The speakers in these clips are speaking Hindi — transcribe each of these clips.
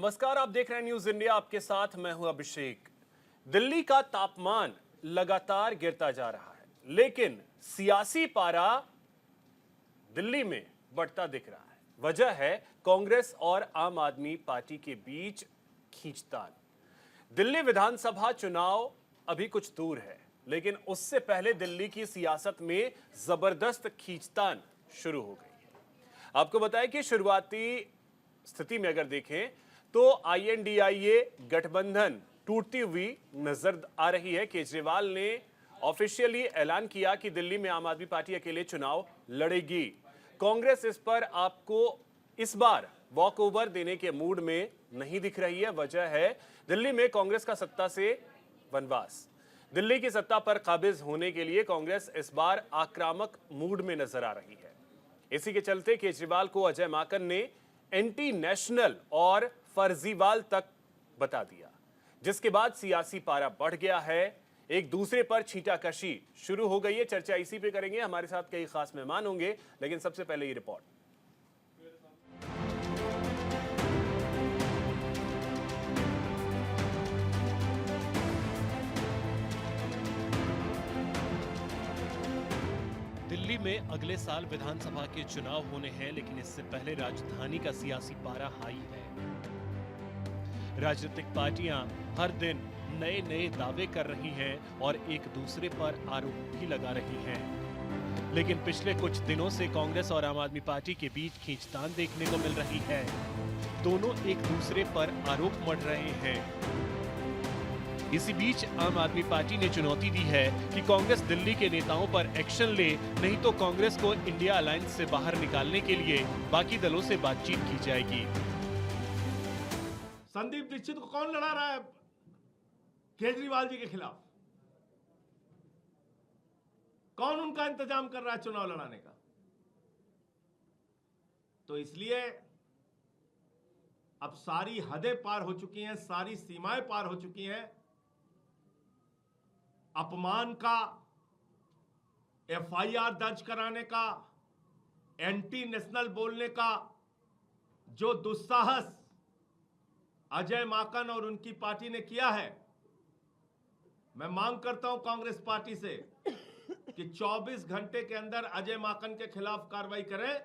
नमस्कार, आप देख रहे हैं न्यूज इंडिया। आपके साथ मैं हूं अभिषेक। दिल्ली का तापमान लगातार गिरता जा रहा है, लेकिन सियासी पारा दिल्ली में बढ़ता दिख रहा है। वजह है कांग्रेस और आम आदमी पार्टी के बीच खींचतान। दिल्ली विधानसभा चुनाव अभी कुछ दूर है, लेकिन उससे पहले दिल्ली की सियासत में जबरदस्त खींचतान शुरू हो गई है। आपको बताएं कि शुरुआती स्थिति में अगर देखें तो आईएनडीआईए गठबंधन टूटती हुई नजर आ रही है। केजरीवाल ने ऑफिशियली ऐलान किया कि दिल्ली में आम आदमी पार्टी अकेले चुनाव लड़ेगी। कांग्रेस इस पर आपको इस बार वॉक ओवर देने के मूड में नहीं दिख रही है। वजह है दिल्ली में कांग्रेस का सत्ता से वनवास। दिल्ली की सत्ता पर काबिज होने के लिए कांग्रेस इस बार आक्रामक मूड में नजर आ रही है। इसी के चलते केजरीवाल को अजय माकन ने एंटी नेशनल और फर्जीवाल तक बता दिया, जिसके बाद सियासी पारा बढ़ गया है। एक दूसरे पर छींटाकशी शुरू हो गई है। चर्चा इसी पे करेंगे। हमारे साथ कई खास मेहमान होंगे, लेकिन सबसे पहले ये रिपोर्ट। दिल्ली में अगले साल विधानसभा के चुनाव होने हैं, लेकिन इससे पहले राजधानी का सियासी पारा हाई है। राजनीतिक पार्टियां हर दिन नए नए दावे कर रही हैं और एक दूसरे पर आरोप भी लगा रही हैं। लेकिन पिछले कुछ दिनों से कांग्रेस और आम आदमी पार्टी के बीच खींचतान देखने को मिल रही है। दोनों एक दूसरे पर आरोप मढ़ रहे हैं। इसी बीच आम आदमी पार्टी ने चुनौती दी है कि कांग्रेस दिल्ली के नेताओं पर एक्शन ले, नहीं तो कांग्रेस को इंडिया अलायंस से बाहर निकालने के लिए बाकी दलों से बातचीत की जाएगी। संदीप दीक्षित को कौन लड़ा रहा है केजरीवाल जी के खिलाफ? कौन उनका इंतजाम कर रहा है चुनाव लड़ाने का? तो इसलिए अब सारी हदें पार हो चुकी हैं, सारी सीमाएं पार हो चुकी हैं। अपमान का, एफआईआर दर्ज कराने का, एंटी नेशनल बोलने का जो दुस्साहस अजय माकन और उनकी पार्टी ने किया है, मैं मांग करता हूं कांग्रेस पार्टी से कि 24 घंटे के अंदर अजय माकन के खिलाफ कार्रवाई करें,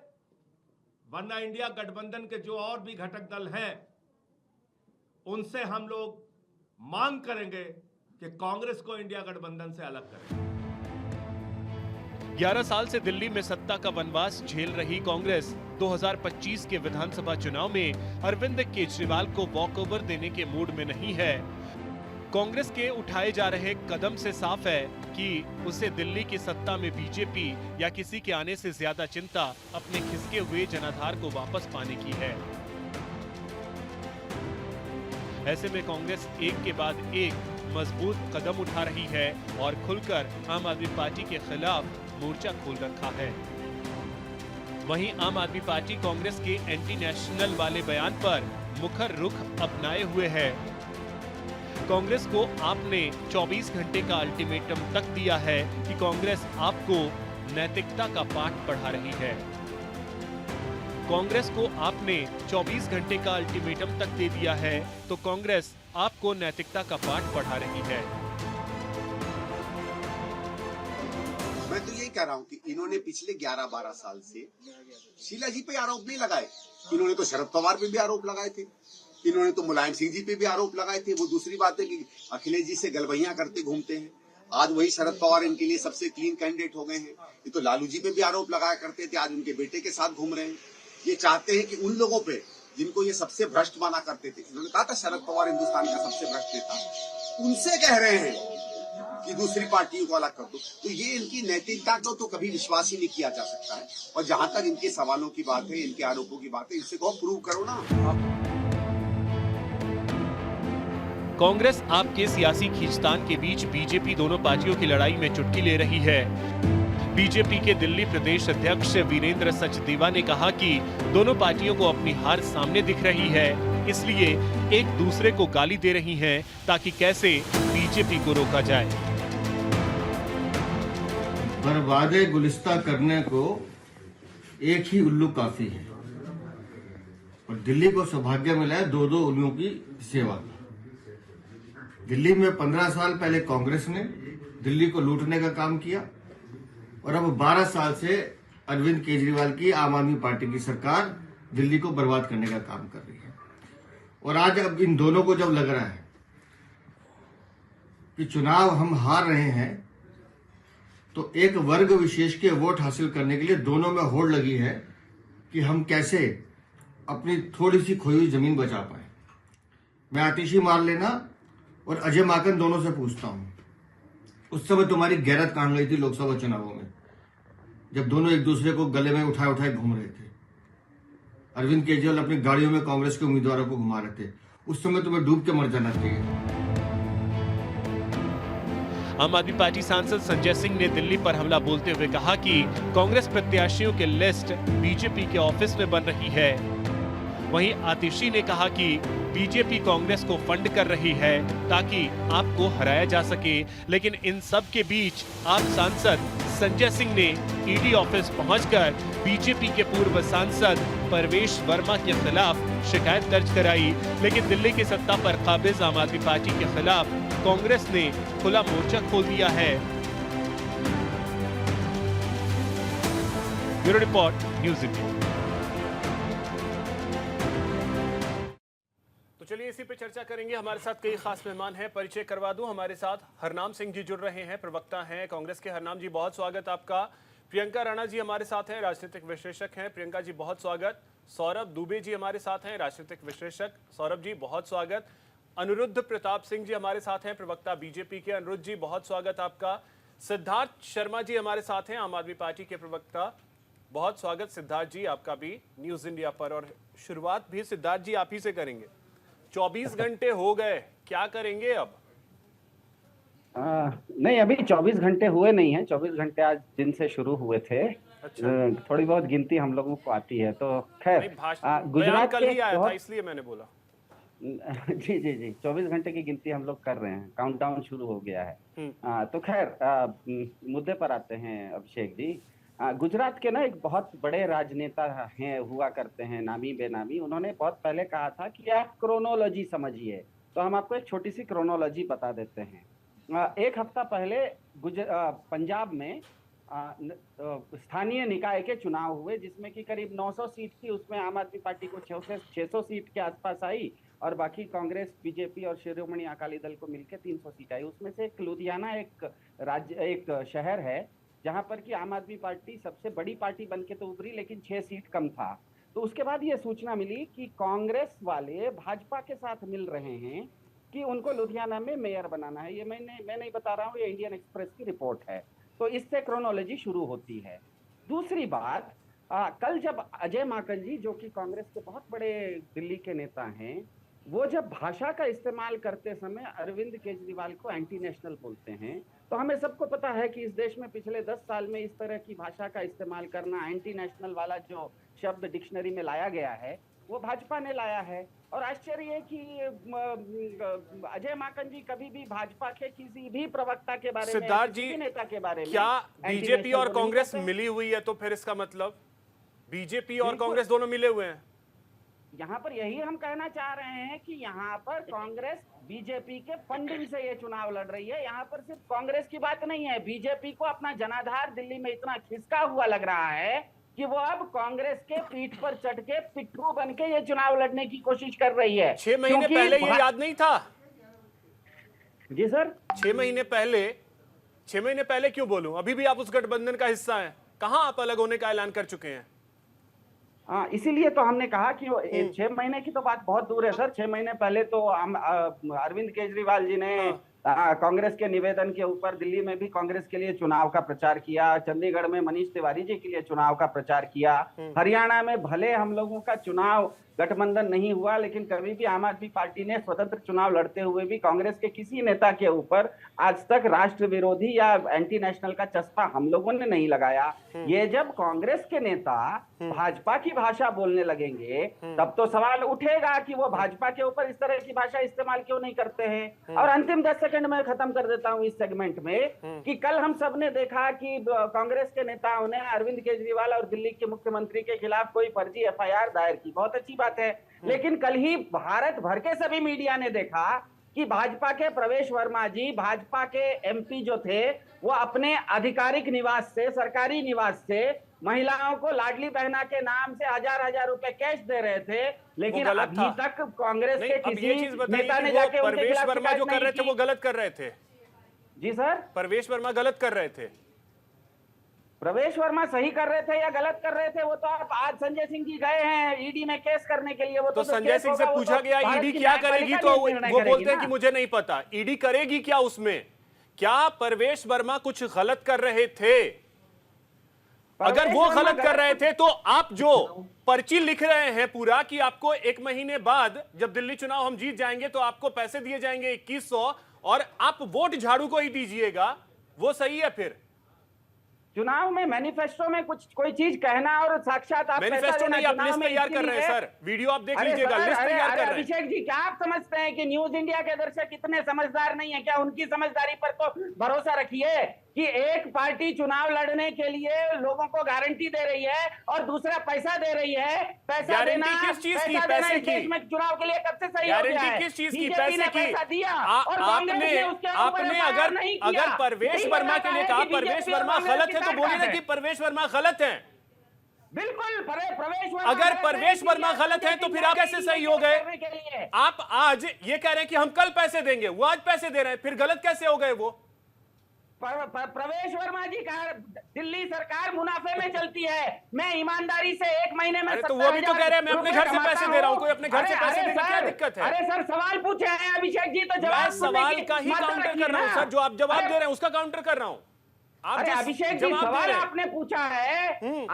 वरना इंडिया गठबंधन के जो और भी घटक दल हैं उनसे हम लोग मांग करेंगे कि कांग्रेस को इंडिया गठबंधन से अलग करें। 11 साल से दिल्ली में सत्ता का वनवास झेल रही कांग्रेस 2025 के विधानसभा चुनाव में अरविंद केजरीवाल को वॉकओवर देने के मूड में नहीं है। कांग्रेस के उठाए जा रहे कदम से साफ है कि उसे दिल्ली की सत्ता में बीजेपी या किसी के आने से ज्यादा चिंता अपने खिसके हुए जनाधार को वापस पाने की है। ऐसे में कांग्रेस एक के बाद एक मजबूत कदम उठा रही है और खुलकर आम आदमी पार्टी के खिलाफ मोर्चा खोल रखा है। वहीं आम आदमी पार्टी कांग्रेस के एंटी नेशनल वाले बयान पर मुखर रुख अपनाए हुए है। कांग्रेस को आपने 24 घंटे का अल्टीमेटम तक दिया है कि कांग्रेस आपको नैतिकता का पाठ पढ़ा रही है। कांग्रेस को आपने 24 घंटे का अल्टीमेटम तक दे दिया है, तो कांग्रेस आपको नैतिकता का पाठ पढ़ा रही है। मैं तो यही कह रहा हूँ कि इन्होंने पिछले 11-12 साल से शीला जी पे आरोप नहीं लगाए। इन्होंने तो शरद पवार पे भी आरोप लगाए थे, इन्होंने तो मुलायम सिंह जी पे भी आरोप लगाए थे। वो दूसरी बात है कि अखिलेश जी से गलबैया करते घूमते हैं। आज वही शरद पवार इनके लिए सबसे क्लीन कैंडिडेट हो गए हैं। ये तो लालू जी पे भी आरोप लगाया करते थे, आज उनके बेटे के साथ घूम रहे हैं। ये चाहते हैं कि उन लोगों पे जिनको ये सबसे भ्रष्ट माना करते थे, इन्होंने कहा था शरद पवार हिंदुस्तान का सबसे भ्रष्ट नेता, उनसे कह रहे हैं कि दूसरी पार्टियों को अलग कर दो। तो ये इनकी नैतिकता को तो कभी विश्वास ही नहीं किया जा सकता है। और जहां तक इनके सवालों की बात है, इनके आरोपों की बात है, इनसे को प्रूव करो ना। कांग्रेस आपके सियासी खींचतान के बीच बीजेपी दोनों पार्टियों की लड़ाई में चुटकी ले रही है। बीजेपी के दिल्ली प्रदेश अध्यक्ष वीरेंद्र सचदेवा ने कहा कि दोनों पार्टियों को अपनी हार सामने दिख रही है, इसलिए एक दूसरे को गाली दे रही हैं ताकि कैसे बीजेपी को रोका जाए। बर्बादे गुलिस्ता करने को एक ही उल्लू काफी है। और दिल्ली को सौभाग्य मिला है 2-2 उंगलियों की सेवा की। दिल्ली में 15 साल पहले कांग्रेस ने दिल्ली को लूटने का काम किया और अब 12 साल से अरविंद केजरीवाल की आम आदमी पार्टी की सरकार दिल्ली को बर्बाद करने का काम कर रही है। और आज अब इन दोनों को जब लग रहा है कि चुनाव हम हार रहे हैं, तो एक वर्ग विशेष के वोट हासिल करने के लिए दोनों में होड़ लगी है कि हम कैसे अपनी थोड़ी सी खोई हुई जमीन बचा पाए। मैं आतिशी मार लेना और अजय माकन दोनों से पूछता हूं, उस समय तुम्हारी गैरत कहां गई थी लोकसभा चुनावों में, जब दोनों एक दूसरे को गले में उठाए उठाए घूम रहे थे। अरविंद केजरीवाल अपनी गाड़ियों में कांग्रेस के उम्मीदवारों को घुमा रहे थे। उस समय तुम्हें डूब के मर जाना चाहिए। आम आदमी पार्टी सांसद संजय सिंह ने दिल्ली पर हमला बोलते हुए कहा कि कांग्रेस प्रत्याशियों की लिस्ट बीजेपी के ऑफिस में बन रही है। वहीं आतिशी ने कहा कि बीजेपी कांग्रेस को फंड कर रही है ताकि आपको हराया जा सके, लेकिन इन सब के बीच आप सांसद संजय सिंह ने ईडी ऑफिस पहुंचकर बीजेपी के पूर्व सांसद परवेश वर्मा के खिलाफ शिकायत दर्ज कराई। लेकिन दिल्ली की सत्ता पर काबिज आम आदमी पार्टी के खिलाफ कांग्रेस ने खुला मोर्चा खोल दिया है। Bureau report, news India. तो चलिए इसी पे चर्चा करेंगे। हमारे साथ कई खास मेहमान हैं, परिचय करवा दूं। हमारे साथ हरनाम सिंह जी जुड़ रहे हैं, प्रवक्ता हैं कांग्रेस के। हरनाम जी बहुत स्वागत आपका। प्रियंका राणा जी हमारे साथ हैं, राजनीतिक विश्लेषक हैं। प्रियंका जी बहुत स्वागत। सौरभ दुबे जी हमारे साथ हैं, राजनीतिक विश्लेषक। सौरभ जी बहुत स्वागत। अनुरुद्ध प्रताप सिंह जी हमारे साथ हैं, प्रवक्ता बीजेपी के। अनुरुद्ध जी बहुत स्वागत आपका। सिद्धार्थ शर्मा जी हमारे साथ हैं, आम आदमी पार्टी के प्रवक्ता। बहुत स्वागत सिद्धार्थ जी आपका भी न्यूज़ इंडिया पर। और शुरुआत भी सिद्धार्थ जी आप ही से करेंगे। 24 घंटे हो गए, क्या करेंगे अब? नहीं, अभी 24 घंटे हुए नहीं हैं। 24 घंटे आज दिन से शुरू हुए थे। अच्छा। थोड़ी बहुत गिनती हम लोगों को आती है। तो खैर गुजरात कल ही आया था, इसलिए मैंने बोला। जी जी जी 24 घंटे की गिनती हम लोग कर रहे हैं, काउंटडाउन शुरू हो गया है। तो खैर मुद्दे पर आते हैं अभिषेक जी। गुजरात के ना एक बहुत बड़े राजनेता हैं, हुआ करते हैं नामी बेनामी। उन्होंने बहुत पहले कहा था कि आप क्रोनोलॉजी समझिए, तो हम आपको एक छोटी सी क्रोनोलॉजी बता देते हैं। एक हफ्ता पहले पंजाब में स्थानीय निकाय के चुनाव हुए, जिसमें कि करीब 900 सीट थी। उसमें आम आदमी पार्टी को 600 सीट के आसपास आई और बाकी कांग्रेस, बीजेपी और शिरोमणि अकाली दल को मिलकर 300 सीट आई। उसमें से एक लुधियाना एक शहर है जहां पर कि आम आदमी पार्टी सबसे बड़ी पार्टी बनके तो उभरी, लेकिन 6 सीट कम था। तो उसके बाद ये सूचना मिली कि कांग्रेस वाले भाजपा के साथ मिल रहे हैं कि उनको लुधियाना में मेयर बनाना है। ये मैं नहीं बता रहा हूँ, ये इंडियन एक्सप्रेस की रिपोर्ट है। तो इससे क्रोनोलॉजी शुरू होती है। दूसरी बात, कल जब अजय माकन जी, जो कि कांग्रेस के बहुत बड़े दिल्ली के नेता हैं, वो जब भाषा का इस्तेमाल करते समय अरविंद केजरीवाल को एंटी नेशनल बोलते हैं, तो हमें सबको पता है कि इस देश में पिछले 10 साल में इस तरह की भाषा का इस्तेमाल करना, एंटी नेशनल वाला जो शब्द डिक्शनरी में लाया गया है, वो भाजपा ने लाया है। और आश्चर्य है कि अजय माकन जी कभी भी भाजपा के किसी भी प्रवक्ता के बारे में, सिद्धार्थ जी, नेता के बारे में, क्या बीजेपी और कांग्रेस मिली हुई है? तो फिर इसका मतलब बीजेपी और कांग्रेस दोनों मिले हुए हैं। यहाँ पर यही हम कहना चाह रहे हैं कि यहाँ पर कांग्रेस बीजेपी के फंडिंग से ये चुनाव लड़ रही है। यहाँ पर सिर्फ कांग्रेस की बात नहीं है, बीजेपी को अपना जनाधार दिल्ली में इतना खिसका हुआ लग रहा है कि वो अब कांग्रेस के पीठ पर चढ़ के पिट्ठू बन के ये चुनाव लड़ने की कोशिश कर रही है। 6 महीने पहले ये याद नहीं था? जी सर, 6 महीने पहले क्यों बोलूं? अभी भी आप उस गठबंधन का हिस्सा हैं। कहां आप अलग होने का ऐलान कर चुके हैं? हाँ, इसीलिए तो हमने कहा कि 6 महीने की तो बात बहुत दूर है सर। 6 महीने पहले तो हम अरविंद केजरीवाल जी ने कांग्रेस के निवेदन के ऊपर दिल्ली में भी कांग्रेस के लिए चुनाव का प्रचार किया, चंडीगढ़ में मनीष तिवारी जी के लिए चुनाव का प्रचार किया, हरियाणा में भले हम लोगों का चुनाव गठबंधन नहीं हुआ, लेकिन कभी भी आम आदमी पार्टी ने स्वतंत्र चुनाव लड़ते हुए भी कांग्रेस के किसी नेता के ऊपर आज तक राष्ट्र विरोधी या एंटी नेशनल का चस्पा हम लोगों ने नहीं लगाया। ये जब कांग्रेस के नेता भाजपा की भाषा बोलने लगेंगे, तब तो सवाल उठेगा कि वो भाजपा के ऊपर इस तरह की भाषा इस्तेमाल क्यों नहीं करते हैं। और अंतिम 10 सेकंड में खत्म कर देता हूं इस सेगमेंट में कि कल हम सब ने देखा कि कांग्रेस के नेताओं ने अरविंद केजरीवाल और दिल्ली के मुख्यमंत्री के खिलाफ कोई फर्जी FIR दायर की। बहुत अच्छी बात बात है। लेकिन कल ही भारत भर के सभी मीडिया ने देखा कि भाजपा के प्रवेश वर्मा जी, भाजपा के एमपी जो थे, वो अपने आधिकारिक निवास से, सरकारी निवास से महिलाओं को लाडली बहना के नाम से हजार हजार रुपए कैश दे रहे थे। लेकिन अभी तक कांग्रेस के अब ये चीज किसी बताइए नेता ने कि वो जाके उनके परवेश खिलाफ वर्मा जो शिकायत कर रहे नहीं थे वो की। गलत कर रहे थे। जी सर, परवेश वर्मा गलत कर रहे थे। प्रवेश वर्मा सही कर रहे थे या गलत कर रहे थे, वो तो आप आज संजय सिंह जी गए हैं ईडी में केस करने के लिए। वो तो संजय केस सिंह से होगा, वो पूछा तो गया भारत ईडी की क्या न्यायपालिका करेगी, भी तो निर्णय वो करेगी बोलते हैं ना। कि मुझे नहीं पता ईडी करेगी क्या उसमें। क्या परवेश वर्मा कुछ गलत कर रहे थे? अगर वो गलत कर रहे थे तो आप जो पर्ची लिख रहे हैं पूरा कि आपको 1 महीने बाद जब दिल्ली चुनाव हम जीत जाएंगे तो आपको पैसे दिए जाएंगे 2100 और आप वोट झाड़ू को ही दीजिएगा, वो सही है? फिर चुनाव में मैनिफेस्टो में कुछ कोई चीज कहना और साक्षात आप मैनिफेस्टो नहीं, आप लिस्ट तैयार कर रहे हैं सर। वीडियो आप देख लीजिएगा, लिस्ट तैयार कर रहे हैं। अभिषेक जी, क्या आप समझते हैं कि न्यूज इंडिया के दर्शक इतने समझदार नहीं है क्या? उनकी समझदारी पर तो भरोसा रखिए कि एक पार्टी चुनाव लड़ने के लिए लोगों को गारंटी दे रही है और दूसरा पैसा दे रही है। पैसा गारंटी देना किस चीज की? पैसा पैसे देना इस की? देश में चुनाव के लिए कब से सही हो गया गारंटी है? किस चीज की? बीजेपी ने पैसे की? पैसा दिया और कांग्रेस ने उसके ऊपर आपने एफआईआर नहीं किया। अगर परवेश यही वर्मा बताता के लिए है कहा कि परवेश बीजेपी और वर्मा कांग्रेस गलत की है तो ताकत बोलिए ना है। कि परवेश वर्मा गलत है। बिल्कुल प्रवेश वर्मा अगर गलत है, परवेश वर्मा इसलिए गलत है तो फिर आप कैसे सही हो करने के गए? लिए। आप आज ये कह रहे हैं कि हम कल पैसे देंगे, वो आज पैसे दे रहे हैं, फिर गलत कैसे हो गए वो? प्रवेश वर्मा जी कहा दिल्ली सरकार मुनाफे में चलती है, मैं ईमानदारी से 1 महीने में अरे तो वो भी तो कह रहे हैं मैं अपने घर से पैसे दे रहा हूं, कोई अपने घर से पैसे देने क्या दिक्कत है? अरे सर, सवाल पूछे हैं अभिषेक जी तो मैं जवाब सवाल का ही काउंटर कर रहा हूं सर, जो आप जवाब दे रहे हैं उसका काउंटर कर रहा हूं। आप अरे जिस अभिषेक जी, जवाब दे सवाल रहे हैं। आपने पूछा है।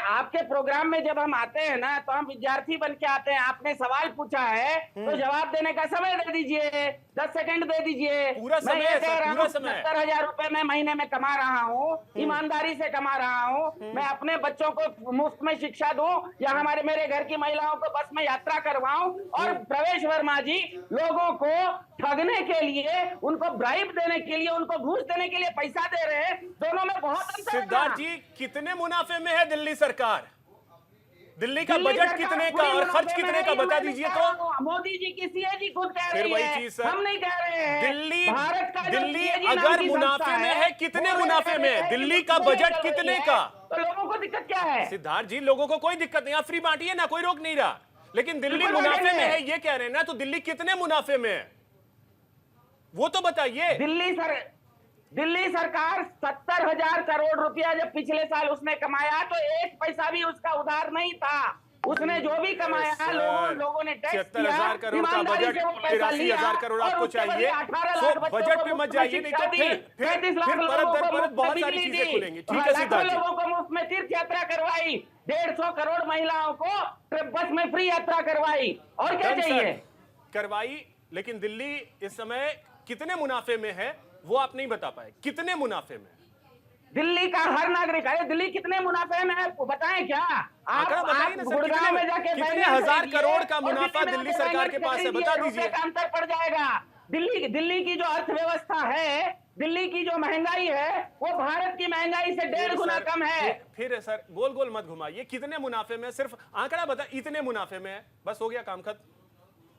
आपके प्रोग्राम में जब हम आते हैं ना तो हम विद्यार्थी बन के आते हैं। आपने सवाल पूछा है तो जवाब देने का समय दे दीजिए, 10 सेकंड दे दीजिए। पूरा मैं समय ये है कह सर, रहा पूरा हूं समय है। 70,000 रुपए मैं महीने में कमा रहा हूँ, ईमानदारी से कमा रहा हूँ। मैं अपने बच्चों को मुफ्त में शिक्षा दूं या मेरे घर की महिलाओं को बस में यात्रा करवाऊं। और प्रवेश वर्मा जी लोगों को ठगने के लिए, उनको ब्राइब देने के लिए, उनको घूस देने के लिए पैसा दे रहे हैं। दोनों में बहुत अंतर है ना। सिद्धार्थ जी, कितने मुनाफे में है दिल्ली सरकार? दिल्ली का दिल्ली बजट सरकार कितने का पूरी और खर्च मुनाफे में कितने है, का ये बता मैं दीजिए कह रहा तो। हूं। मोदी जी की सीएजी खुद कह फिर रही वही है, चीज सर, हम नहीं कह रहे हैं। दिल्ली भारत का जो दिल्ली CAG नाम अगर की मुनाफे संस्था में है, कितने वो मुनाफे कह में रही है? है दिल्ली कि का मुफ्त में बजट चल रही कितने है, का? तो लोगों को दिक्कत क्या है? सिद्धार्थ जी, लोगों को कोई दिक्कत नहीं, आप फ्री बांटिए ना, कोई रोक नहीं रहा। लेकिन दिल्ली बिल्कुल मुनाफे में बांटेंगे। है ये कह रहे हैं ना, तो दिल्ली कितने मुनाफे में है वो तो बताइए। दिल्ली सरकार 70,000 करोड़ रुपया जब पिछले साल उसने कमाया तो 1 पैसा भी उसका उधार नहीं था। उसने जो भी कमाया लोगों ने टैक्स 76,000 करोड़ का बजट, 83,000 करोड़ आपको चाहिए। तो बजट पे मत जाइए, नहीं तो फिर परत दर परत बहुत सारी चीजें खुलेंगी। ठीक है सिद्धार्थ जी, लोगों को मुफ्त में तीर्थ यात्रा करवाई, 150 करोड़ महिलाओं को बस में फ्री यात्रा करवाई, और क्या डन सर, चाहिए? करवाई। लेकिन दिल्ली इस समय कितने मुनाफे में है वो आप नहीं बता पाए। कितने मुनाफे में? दिल्ली का हर नागरिक, अरे दिल्ली कितने मुनाफे में है बताएं क्या? आंकड़ा बताइए ना सर, गुड़गांव में जाके कितने बैंगन हजार खरीदिए करोड़ का और मुनाफा में दिल्ली जाके सरकार के बैंगन पास है, खरीदिए, बता रुपए दीजिए। का अंतर पड़ जाएगा। दिल्ली की जो अर्थव्यवस्था है, दिल्ली की जो महंगाई है, वो भारत की महंगाई से 1.5 गुना सर, कम है। फिर सर गोल गोल मत घुमाइए। कितने मुनाफे में? सिर्फ आंकड़ा बता, इतने मुनाफे में है, बस हो गया काम खत्म।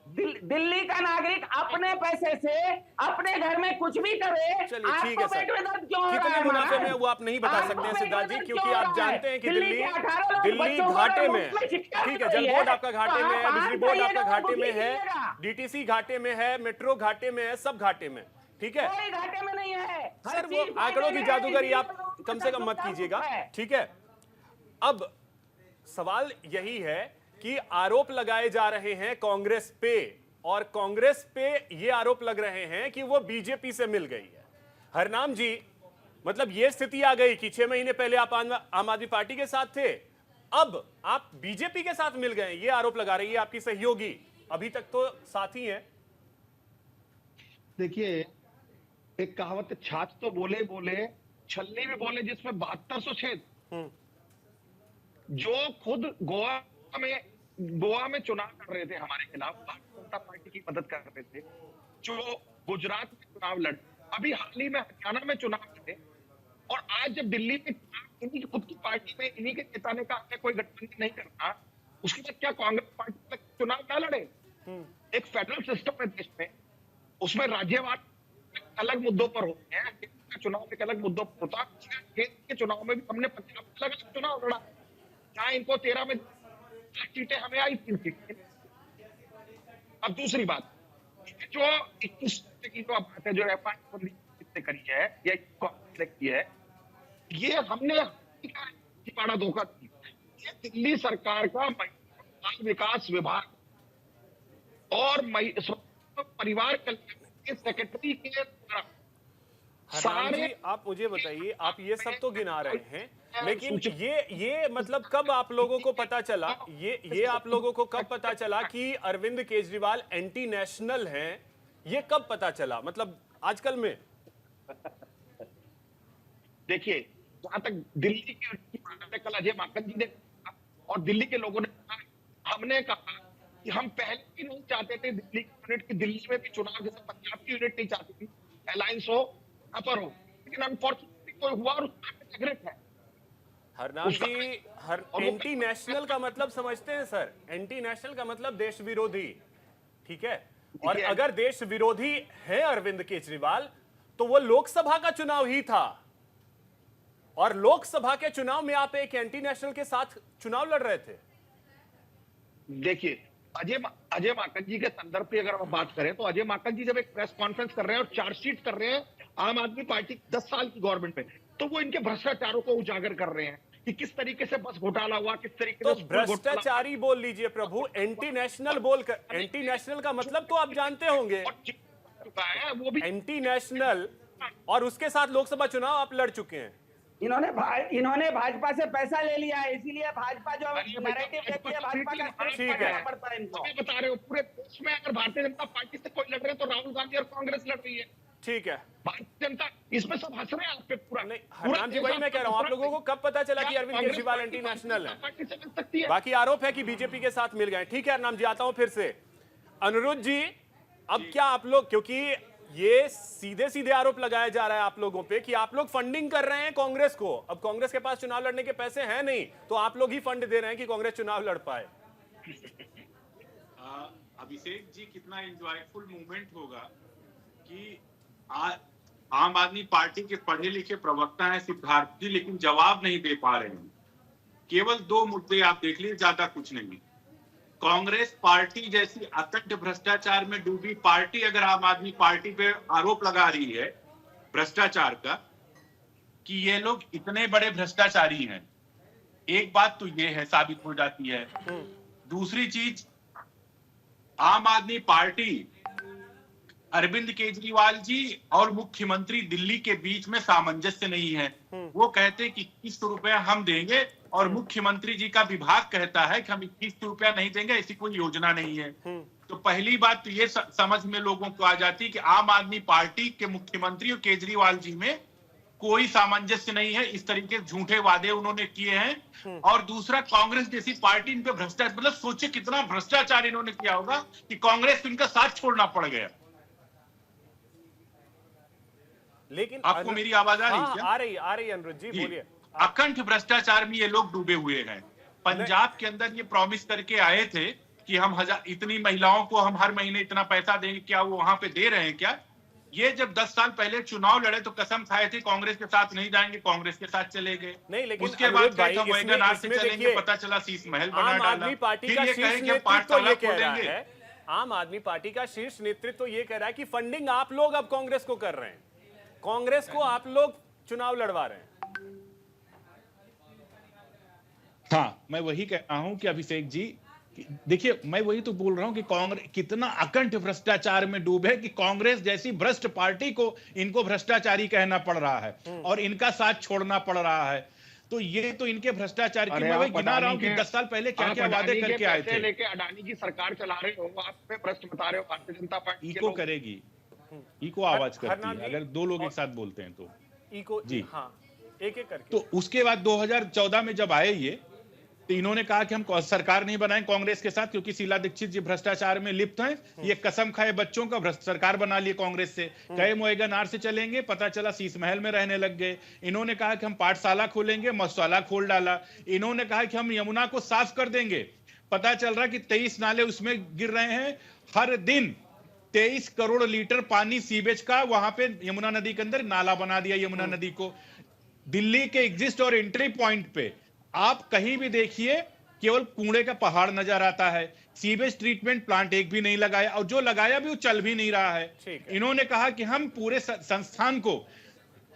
दिल्ली का नागरिक अपने पैसे से अपने घर में कुछ भी करे, चलिए ठीक है आपको पेट में सर, दर्द क्यों हो रहा कितने है? मुनाफे में है वो आप नहीं बता आपको सकते हैं पेट में सिद्धार्थ जी, दर्द क्योंकि क्यों हो आप रहा है? जानते हैं कि दिल्ली के 18 लोग दिल्ली बच्चों को घाटे में मुफ्त में शिक्षा है। ठीक है, मिल रही जल बोर्ड है, आपका घाटे तो में है, आप बिजली बोर्ड आंकड़ा आपका ये घाटे लोगों में को है, कीजिएगा। डीटीसी घाटे में है, मेट्रो घाटे में है, सब घाटे में। ठीक है कोई घाटे में नहीं है। हर सर, चीज वो आंकड़ों की फायदे में है, जादूगरी दिल्ली आप में लोगों कम को से कम मत सुविधा कीजिएगा। है। ठीक है, अब सवाल यही है कि आरोप लगाए जा रहे हैं कांग्रेस पे, और कांग्रेस पे ये आरोप लग रहे हैं कि वो बीजेपी से मिल गई है। हरनाम जी, मतलब ये स्थिति आ गई कि 6 महीने पहले आप आम आदमी पार्टी के साथ थे, अब आप बीजेपी के साथ मिल गए, ये आरोप लगा रही है आपकी सहयोगी। अभी तक तो साथी हैं। देखिए, एक कहावत है, छाछ तो बोले बोले, छलनी भी बोले, जिसमें 7200 छेद। जो खुद गोवा में चुनाव कर रहे थे हमारे खिलाफ, भारतीय जनता पार्टी की मदद कर रहे थे, जो गुजरात में चुनाव लड़े, अभी हाल ही में हरियाणा में चुनाव लड़े, और आज जब दिल्ली में इन्हीं की खुद की पार्टी में इन्हीं के नेता ने कहा कोई गठबंधन नहीं करना, उसके बाद क्या कांग्रेस पार्टी तक चुनाव ना लड़े? एक फेडरल सिस्टम है देश में, उसमें राज्यवार अलग मुद्दों पर होते हैं, केंद्र का चुनाव एक अलग मुद्दों पर होता है। केंद्र के चुनाव में भी हमने पंजाब में अलग चुनाव लड़ा, जहां इनको 13 में 8 सीटें, हमें आई 3 सीटें। अब दूसरी बात, जो 21 की जो बात है, जो एफआईआर किसने करी है या कांग्रेस ने की है, ये हमने बड़ा धोखा दिया। ये दिल्ली सरकार का बाल विकास विभाग और परिवार कल्याण के सेक्रेटरी के द्वारा हरनाम जी, आप मुझे बताइए, आप ये सब तो गिना रहे हैं, लेकिन ये मतलब कब आप लोगों को पता चला, ये आप लोगों को कब पता चला कि अरविंद केजरीवाल एंटी नेशनल हैं? ये कब पता चला, मतलब आजकल में? देखिए, जहां तक दिल्ली की बात है, कल अजय माकन जी ने और दिल्ली के लोगों ने कहा, हमने कहा कि हम पहले भी नहीं चाहते थे दिल्ली की यूनिट की, दिल्ली में भी चुनाव जैसे पंजाब की यूनिट नहीं चाहती थी, अलायंस हो अपर हो, लेकिन अनफॉर्चुनेटली कोई हुआ और उसका रिग्रेट है। हरनाम जी, एंटी नेशनल का मतलब समझते हैं सर? एंटी नेशनल का मतलब देश विरोधी, ठीक है? और अगर देश विरोधी है अरविंद केजरीवाल, तो वो लोकसभा का चुनाव ही था, और लोकसभा के चुनाव में आप एक एंटी नेशनल के साथ चुनाव लड़ रहे थे। देखिए, अजय माकन जी के संदर्भ पे अगर हम बात करें, तो अजय माकन जी जब एक प्रेस कॉन्फ्रेंस कर रहे हैं और चार्जशीट कर रहे हैं आम आदमी पार्टी 10 साल की गवर्नमेंट में, तो वो इनके भ्रष्टाचारों को उजागर कर रहे हैं कि किस तरीके से बस घोटाला हुआ, किस तरीके तो से भ्रष्टाचारी बोल लीजिए प्रभु, एंटी नेशनल बोलकर, एंटी नेशनल का मतलब तो आप जानते होंगे, वो भी एंटी नेशनल, और उसके साथ लोकसभा चुनाव आप लड़ चुके हैं। इन्होंने भाजपा से पैसा ले लिया है, इसीलिए भाजपा जो नैरेटिव कहती है भाजपा का ठीक है, पड़ता है इनको। अभी बता रहे हो, पूरे देश में अगर भारतीय जनता पार्टी से कोई लड़ रहे हैं तो राहुल गांधी और कांग्रेस लड़ रही है। ठीक है, भारतीय जनता इसमें सब हंस रहे हैं आप पे पूरा। नहीं हरनाम जी, वही मैं कह रहा हूं, आप लोगों को कब पता चला कि अरविंद केजरीवाल एंटी नेशनल है? पार्टी से मिल सकती है। बाकी आरोप है कि बीजेपी के साथ मिल गए। ठीक है हरनाम जी, आता हूं फिर से। अनुरुद्ध जी, अब क्या आप लोग, क्योंकि ये सीधे सीधे आरोप लगाया जा रहा है आप लोगों पे कि आप लोग फंडिंग कर रहे हैं कांग्रेस को, अब कांग्रेस के पास चुनाव लड़ने के पैसे हैं नहीं, तो आप लोग ही फंड दे रहे हैं कि कांग्रेस चुनाव लड़ पाए। अभिषेक जी, कितना एंजॉयफुल मूवमेंट होगा कि आम आदमी पार्टी के पढ़े लिखे प्रवक्ता हैं सिद्धार्थ जी, लेकिन जवाब नहीं दे पा रहे हैं। केवल 2 मुद्दे आप देख लीजिए, ज्यादा कुछ नहीं। कांग्रेस पार्टी जैसी अकंठ भ्रष्टाचार में डूबी पार्टी अगर आम आदमी पार्टी पे आरोप लगा रही है भ्रष्टाचार का, कि ये लोग इतने बड़े भ्रष्टाचारी हैं, एक बात तो ये है, साबित हो जाती है। दूसरी चीज, आम आदमी पार्टी अरविंद केजरीवाल जी और मुख्यमंत्री दिल्ली के बीच में सामंजस्य नहीं है। वो कहते हैं कि 21 रुपया हम देंगे और मुख्यमंत्री जी का विभाग कहता है कि हम 21 रुपया नहीं देंगे, ऐसी कोई योजना नहीं है। तो पहली बात तो ये समझ में लोगों को आ जाती है कि आम आदमी पार्टी के मुख्यमंत्री और केजरीवाल जी में कोई सामंजस्य नहीं है, इस तरीके के झूठे वादे उन्होंने किए हैं। और दूसरा, कांग्रेस जैसी पार्टी इन पे भ्रष्टाचार, मतलब सोचिए कितना भ्रष्टाचार इन्होंने किया होगा कि कांग्रेस को इनका साथ छोड़ना पड़ गया। लेकिन आपको मेरी आवाज आ रही है क्या? आ रही अनुरुद्ध जी, बोलिए। अकंठ भ्रष्टाचार में ये लोग डूबे हुए हैं। पंजाब के अंदर ये प्रॉमिस करके आए थे कि हम इतनी महिलाओं को हम हर महीने इतना पैसा देंगे, क्या वो वहां पे दे रहे हैं क्या? ये जब 10 साल पहले चुनाव लड़े तो कसम खाए थे कांग्रेस के साथ नहीं जाएंगे, कांग्रेस के साथ चले गए। नहीं, लेकिन उसके बाद वैगनार से चलेंगे, पता चला शीश महल बना डाला। आम आदमी पार्टी का शीर्ष नेतृत्व ये कह रहा है, आम आदमी पार्टी का शीर्ष नेतृत्व ये कह रहा है कि फंडिंग आप लोग अब कांग्रेस को कर रहे हैं, कांग्रेस को आप लोग चुनाव लड़वा रहे हैं। हाँ, मैं वही कह रहा हूं कि अभिषेक जी, देखिए मैं वही तो बोल रहा हूं कि कांग्रेस कितना अकंठ भ्रष्टाचार में डूब है कि कांग्रेस जैसी भ्रष्ट पार्टी को इनको भ्रष्टाचारी कहना पड़ रहा है और इनका साथ छोड़ना पड़ रहा है। तो ये तो इनके भ्रष्टाचार की मैं गिना रहा हूं कि 10 साल पहले क्या क्या वादे करके आए थे। लेके अडानी की सरकार चला रहे हो, आप पे भ्रष्ट बता रहे हो भारतीय जनता पार्टी। इको करेगी, इको आवाज करती है अगर 2 लोग एक साथ बोलते हैं तो। इको जी हाँ, एक एक करके। तो उसके बाद 2014 में जब आए ये, तो इन्होंने कहा कि हम सरकार नहीं बनाएं कांग्रेस के साथ क्योंकि शीला दीक्षित जी भ्रष्टाचार में लिप्त हैं। ये कसम खाए बच्चों का सरकार बना लिए कांग्रेस से, कहे वैगनार से चलेंगे, पता चला शीश महल में रहने लग गए। इन्होंने कहा कि हम पाठशाला खोलेंगे, मधुशाला खोल डाला। इन्होंने कहा कि हम यमुना को साफ कर देंगे, पता चल रहा है कि 23 नाले उसमें गिर रहे हैं। हर दिन 23 करोड़ लीटर पानी सीवेज का वहां पे यमुना नदी के अंदर नाला बना दिया यमुना नदी को। दिल्ली के एग्जिस्ट और एंट्री पॉइंट पे आप कहीं भी देखिए केवल कूड़े का पहाड़ नजर आता है। सीवेज ट्रीटमेंट प्लांट एक भी नहीं लगाया, और जो लगाया भी वो चल भी नहीं रहा है। ठीक है। इन्होंने कहा कि हम पूरे संस्थान को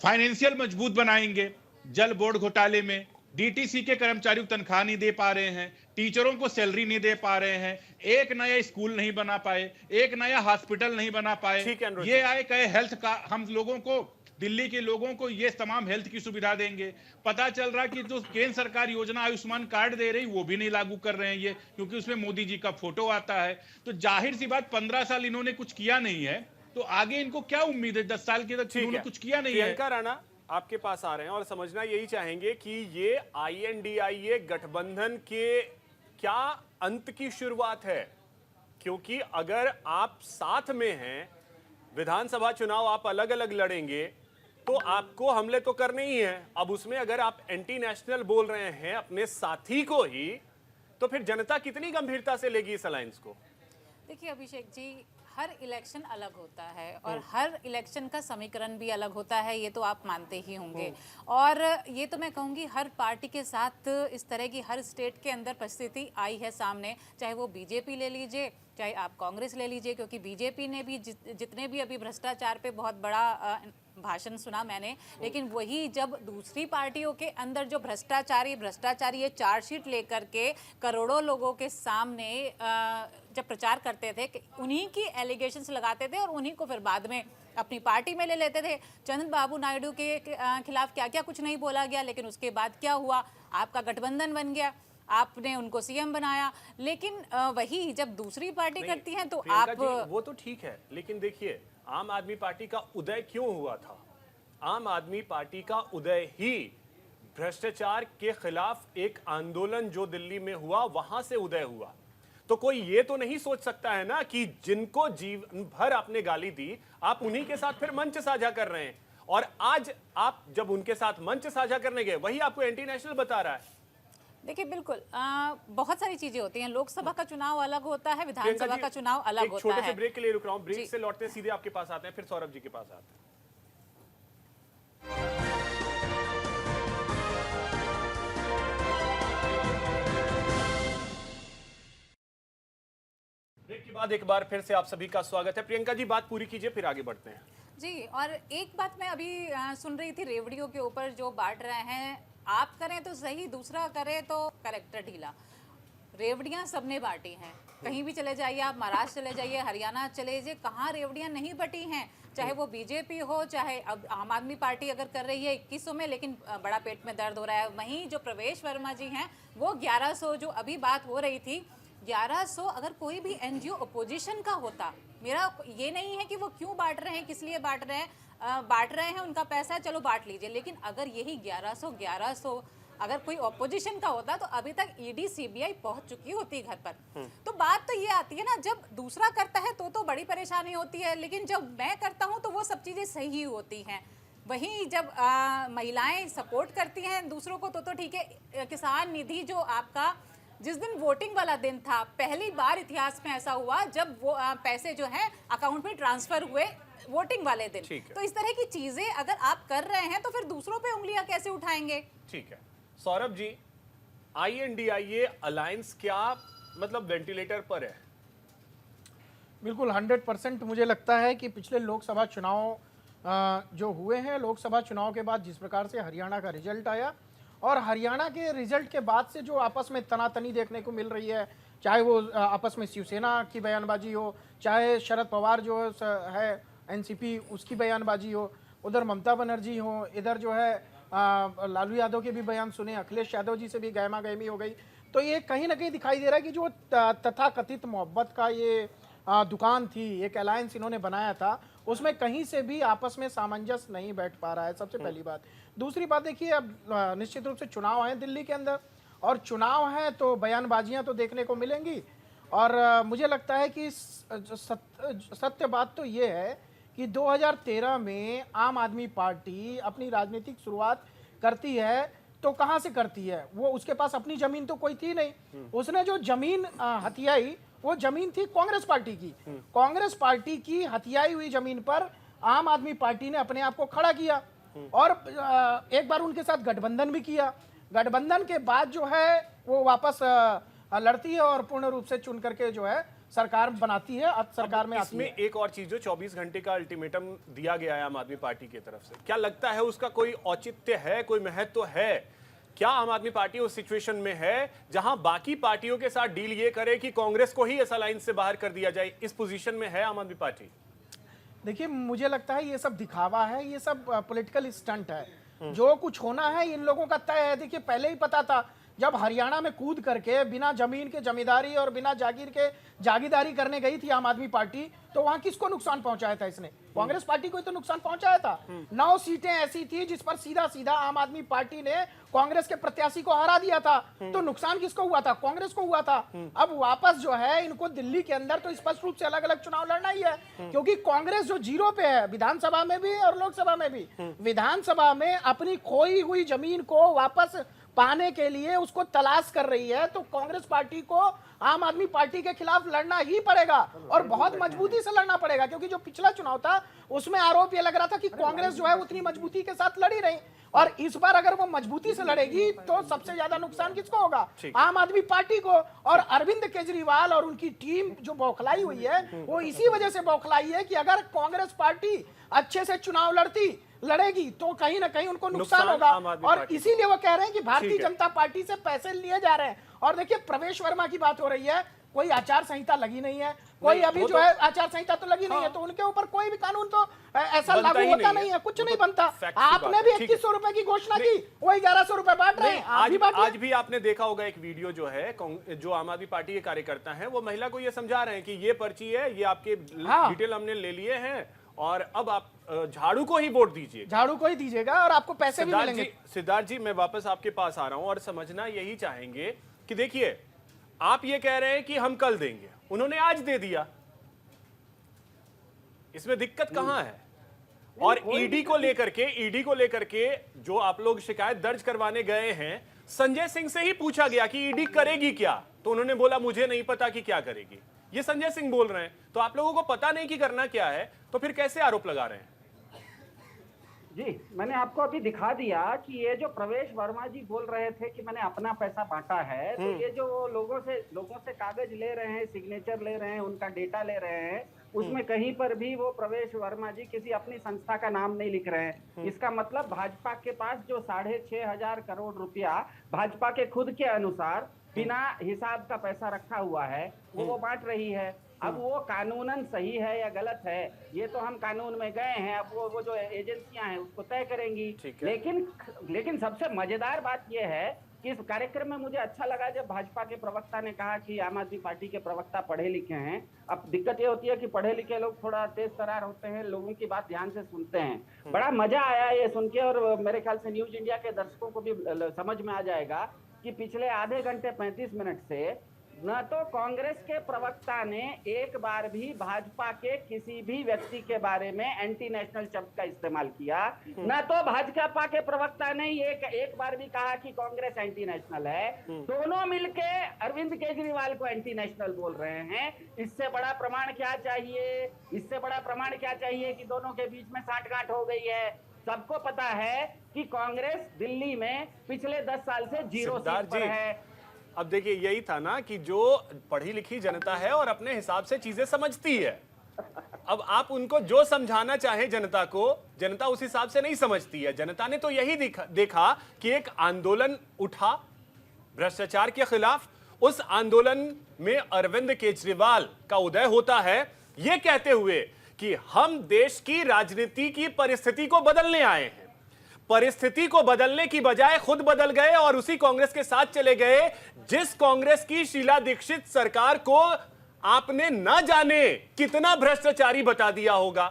फाइनेंशियल मजबूत बनाएंगे। जल बोर्ड घोटाले में डीटीसी के कर्मचारियों को तनख्वाह नहीं दे पा रहे हैं, टीचरों को सैलरी नहीं दे पा रहे हैं, एक नया स्कूल नहीं बना पाए, एक नया हॉस्पिटल नहीं बना पाए। ठीक है अनुरोध ये आए कहे हेल्थ का हम लोगों को, दिल्ली के लोगों को ये तमाम हेल्थ की सुविधा देंगे। पता चल रहा कि जो केंद्र सरकार योजना आयुष्मान कार्ड दे रही वो भी नहीं लागू कर रहे हैं ये, क्योंकि उसमें मोदी जी का फोटो आता है। तो जाहिर सी बात 15 साल इन्होंने कुछ किया नहीं है, तो आगे इनको क्या उम्मीद है? 10 साल के तक ठीक इन्होंने है। कुछ किया नहीं है। प्रियंका राणा आपके पास आ रहे हैं और समझना यही चाहेंगे कि ये INDIA गठबंधन के क्या अंत की शुरुआत है, क्योंकि अगर आप साथ में हैं, विधानसभा चुनाव आप अलग अलग लड़ेंगे तो आपको हमले तो करने ही हैं। अब उसमें अगर आप एंटी नेशनल बोल रहे हैं अपने साथी को ही, तो फिर जनता कितनी गंभीरता से लेगी इस अलायंस को? देखिए अभिषेक जी, हर इलेक्शन अलग होता है और हर इलेक्शन का समीकरण भी अलग होता है, ये तो आप मानते ही होंगे। और ये तो मैं कहूँगी हर पार्टी के साथ इस तरह की हर स्टेट के अंदर परिस्थिति आई है सामने, चाहे वो बीजेपी ले लीजिए, चाहे आप कांग्रेस ले लीजिए, क्योंकि बीजेपी ने भी जितने भी अभी भ्रष्टाचार पे बहुत बड़ा भाषण सुना मैंने, लेकिन वही जब दूसरी पार्टियों के अंदर जो भ्रष्टाचारी ये चार्जशीट लेकर के करोड़ों लोगों के सामने जब प्रचार करते थे, उन्हीं की एलिगेशंस लगाते थे और उन्हीं को फिर बाद में अपनी पार्टी में ले लेते थे। चंद्रबाबू नायडू के खिलाफ क्या क्या कुछ नहीं बोला गया, लेकिन उसके बाद क्या हुआ, आपका गठबंधन बन गया, आपने उनको सीएम बनाया। लेकिन वही जब दूसरी पार्टी करती है तो प्रियंका आप जी, वो तो ठीक है, लेकिन देखिए आम आदमी पार्टी का उदय क्यों हुआ था? आम आदमी पार्टी का उदय ही भ्रष्टाचार के खिलाफ एक आंदोलन जो दिल्ली में हुआ वहां से उदय हुआ। तो कोई ये तो नहीं सोच सकता है ना कि जिनको जीवन भर आपने गाली दी, आप उन्हीं के साथ फिर मंच साझा कर रहे हैं, और आज आप जब उनके साथ मंच साझा करने गए वही आपको एंटी नेशनल बता रहा है। देखिए बिल्कुल बहुत सारी चीजें होती हैं। लोकसभा का चुनाव अलग होता है, विधानसभा का चुनाव अलग एक होता छोटे से है। ब्रेक के लिए रुक रहा हूं, ब्रेक जी। से लौटते सीधे आपके पास आते हैं, फिर सौरभ जी के पास आते हैं। ब्रेक के बाद एक बार फिर से आप सभी का स्वागत है। प्रियंका जी बात पूरी कीजिए, फिर आगे बढ़ते हैं। जी, और एक बात मैं अभी सुन रही थी रेवड़ियों के ऊपर जो बांट रहे हैं, आप करें तो सही, दूसरा करे तो करेक्टर ढीला। रेवड़ियां सबने बांटी हैं, कहीं भी चले जाइए आप, महाराष्ट्र चले जाइए, हरियाणा चले जाइए, कहाँ रेवड़ियां नहीं बटी हैं। चाहे वो बीजेपी हो, चाहे अब आम आदमी पार्टी अगर कर रही है 2100 में, लेकिन बड़ा पेट में दर्द हो रहा है। वहीं जो प्रवेश वर्मा जी हैं वो 1100, जो अभी बात हो रही थी 1100, अगर कोई भी एनजीओ अपोजिशन का होता, मेरा ये नहीं है कि वो क्यों बांट रहे हैं, किस लिए बांट रहे हैं, बांट रहे हैं, उनका पैसा है, चलो बांट लीजिए, लेकिन अगर यही 1100 अगर कोई ऑपोजिशन का होता तो अभी तक ईडी सीबीआई पहुंच चुकी होती घर पर। तो बात तो ये आती है ना, जब दूसरा करता है तो बड़ी परेशानी होती है, लेकिन जब मैं करता हूं तो वो सब चीजें सही होती हैं। वहीं जब महिलाएं सपोर्ट करती हैं दूसरों को तो ठीक है। किसान निधि जो आपका जिस दिन वोटिंग वाला दिन था, पहली बार इतिहास में ऐसा हुआ जब वो पैसे जो हैं अकाउंट में ट्रांसफर हुए वोटिंग वाले दिन। तो इस तरह की चीजें अगर आप कर रहे हैं तो फिर दूसरों पे उंगलियां कैसे उठाएंगे? ठीक है सौरभ जी, INDIA अलायंस क्या मतलब वेंटिलेटर पर है? बिल्कुल 100% मुझे लगता है कि पिछले लोकसभा चुनाव जो हुए हैं, लोकसभा चुनाव के बाद जिस प्रकार से हरियाणा का रिजल्ट आया, और हरियाणा के रिजल्ट के बाद से जो आपस में तनातनी देखने को मिल रही है, चाहे वो आपस में शिवसेना की बयानबाजी हो, चाहे शरद पवार जो है एनसीपी उसकी बयानबाजी हो, उधर ममता बनर्जी हो, इधर जो है लालू यादव के भी बयान सुने, अखिलेश यादव जी से भी गहमा गहमी हो गई। तो ये कहीं ना कहीं दिखाई दे रहा है कि जो तथाकथित मोहब्बत का ये दुकान थी, एक अलायंस इन्होंने बनाया था, उसमें कहीं से भी आपस में सामंजस्य नहीं बैठ पा रहा है, सबसे पहली बात। दूसरी बात देखिए, अब निश्चित रूप से चुनाव है दिल्ली के अंदर, और चुनाव है तो बयानबाजियां तो देखने को मिलेंगी। और मुझे लगता है कि सत्य बात तो ये है कि 2013 में आम आदमी पार्टी अपनी राजनीतिक शुरुआत करती है तो कहां से करती है? वो उसके पास अपनी जमीन तो कोई थी नहीं। उसने जो जमीन हथियाई वो जमीन थी कांग्रेस पार्टी की। कांग्रेस पार्टी की हथियाई हुई जमीन पर आम आदमी पार्टी ने अपने आप को खड़ा किया और एक बार उनके साथ गठबंधन भी किया। गठबंधन के बाद जो है वो वापस लड़ती है और पूर्ण रूप से चुन करके जो है सरकार बनाती है, अब सरकार में आती है। इसमें एक और चीज, जो 24 घंटे का अल्टीमेटम दिया गया है आम आदमी पार्टी की तरफ से, क्या लगता है उसका कोई औचित्य है, कोई महत्व है? क्या आम आदमी पार्टी उस सिचुएशन में है जहां बाकी पार्टियों के साथ डील ये करे कि कांग्रेस को ही इस अलायंस से बाहर कर दिया जाए? इस पोजीशन में है आम आदमी पार्टी? देखिए, मुझे लगता है ये सब दिखावा है, ये सब पॉलिटिकल स्टंट है। जो कुछ होना है इन लोगों का तय है। देखिए, पहले ही पता था जब हरियाणा में कूद करके बिना जमीन के जमींदारी और बिना जागीर के जागीरदारी करने गई थी आम आदमी पार्टी, तो वहां किसको नुकसान पहुंचाया था इसने? कांग्रेस पार्टी को ही तो नुकसान पहुंचाया था। 9 सीटें ऐसी थी जिस पर सीधा सीधा आम आदमी पार्टी ने कांग्रेस के प्रत्याशी को हरा दिया था। तो नुकसान किसको हुआ था? कांग्रेस को हुआ था। अब वापस जो है इनको दिल्ली के अंदर तो स्पष्ट रूप से अलग अलग चुनाव लड़ना ही है, क्योंकि कांग्रेस जो जीरो पे है विधानसभा में भी और लोकसभा में भी। विधानसभा में अपनी खोई हुई जमीन को वापस पाने के लिए उसको तलाश कर रही है, तो कांग्रेस पार्टी को आम आदमी पार्टी के खिलाफ लड़ना ही पड़ेगा और बहुत मजबूती से लड़ना पड़ेगा, क्योंकि जो पिछला चुनाव था उसमें आरोप ये लग रहा था कि कांग्रेस जो है उतनी मजबूती के साथ लड़ी नहीं, और इस बार अगर वो मजबूती से लड़ेगी तो सबसे ज्यादा नुकसान किसको होगा? आम आदमी पार्टी को। और अरविंद केजरीवाल और उनकी टीम जो बौखलाई हुई है वो इसी वजह से बौखलाई है कि अगर कांग्रेस पार्टी अच्छे से चुनाव लड़ेगी तो कहीं ना कहीं उनको नुकसान होगा, और इसीलिए वो कह रहे हैं कि भारतीय जनता पार्टी से पैसे लिए जा रहे हैं। और देखिए, प्रवेश वर्मा की बात हो रही है, कोई आचार संहिता लगी नहीं है, कोई अभी जो है आचार संहिता तो लगी नहीं है, तो उनके ऊपर कोई भी कानून तो ऐसा लागू होता नहीं है, कुछ नहीं बनता। आपने भी 2100 रुपए की घोषणा की, वो 1100 रुपए बांट रहे हैं। आज भी आपने देखा होगा एक वीडियो जो है, जो आम आदमी पार्टी के कार्यकर्ता हैं वो महिला को ये समझा रहे हैं कि ये पर्ची है, ये आपके डिटेल हमने ले लिए हैं और अब आप झाड़ू को ही वोट दीजिए, झाड़ू को ही दीजिएगा और आपको पैसे भी मिलेंगे। सिद्धार्थ जी, मैं वापस आपके पास आ रहा हूं और समझना यही चाहेंगे कि देखिए, आप ये कह रहे हैं कि हम कल देंगे, उन्होंने आज दे दिया, इसमें दिक्कत कहां है? और ईडी को लेकर के जो आप लोग शिकायत दर्ज करवाने गए हैं, संजय सिंह से ही पूछा गया कि ईडी करेगी क्या, तो उन्होंने बोला मुझे नहीं पता कि क्या करेगी। ये संजय सिंह बोल रहे हैं, तो आप लोगों को पता नहीं कि करना क्या है, तो फिर कैसे आरोप लगा रहे हैं? जी, मैंने आपको अभी दिखा दिया कि ये जो प्रवेश वर्मा जी बोल रहे थे कि मैंने अपना पैसा बांटा है, तो ये जो लोगों से कागज ले रहे हैं, सिग्नेचर ले रहे हैं, उनका डेटा ले रहे हैं, उसमें कहीं पर भी वो प्रवेश वर्मा जी किसी अपनी संस्था का नाम नहीं लिख रहे हैं। इसका मतलब भाजपा के पास जो 6,500 करोड़ रुपया भाजपा के खुद के अनुसार बिना हिसाब का पैसा रखा हुआ है, वो बांट रही है। अब वो कानूनन सही है या गलत है, ये तो हम कानून में गए हैं, अब वो जो एजेंसियां हैं उसको तय करेंगी। लेकिन सबसे मजेदार बात ये है कि इस कार्यक्रम में मुझे अच्छा लगा जब भाजपा के प्रवक्ता ने कहा कि आम आदमी पार्टी के प्रवक्ता पढ़े लिखे हैं। अब दिक्कत ये होती है कि पढ़े लिखे लोग थोड़ा तेज तरार होते हैं, लोगों की बात ध्यान से सुनते हैं। बड़ा मजा आया ये सुन के, और मेरे ख्याल से न्यूज इंडिया के दर्शकों को भी समझ में आ जाएगा कि पिछले आधे घंटे 35 मिनट से न तो कांग्रेस के प्रवक्ता ने एक बार भी भाजपा के किसी भी व्यक्ति के बारे में एंटी नेशनल शब्द का इस्तेमाल किया, न तो भाजपा के प्रवक्ता ने एक बार भी कहा कि कांग्रेस एंटी नेशनल है। दोनों मिलके अरविंद केजरीवाल को एंटी नेशनल बोल रहे हैं। इससे बड़ा प्रमाण क्या चाहिए कि दोनों के बीच में साठगांठ हो गई है। सबको पता है कि कांग्रेस दिल्ली में पिछले 10 साल से 0 सीट पर है। अब देखिए, यही था ना कि जो पढ़ी लिखी जनता है और अपने हिसाब से चीजें समझती है, अब आप उनको जो समझाना चाहे जनता को, जनता उस हिसाब से नहीं समझती है। जनता ने तो यही देखा कि एक आंदोलन उठा भ्रष्टाचार के खिलाफ, उस आंदोलन में अरविंद केजरीवाल का उदय होता है ये कहते हुए कि हम देश की राजनीति की परिस्थिति को बदलने आए हैं। परिस्थिति को बदलने की बजाय खुद बदल गए और उसी कांग्रेस के साथ चले गए जिस कांग्रेस की शीला दीक्षित सरकार को आपने न जाने कितना भ्रष्टाचारी बता दिया होगा।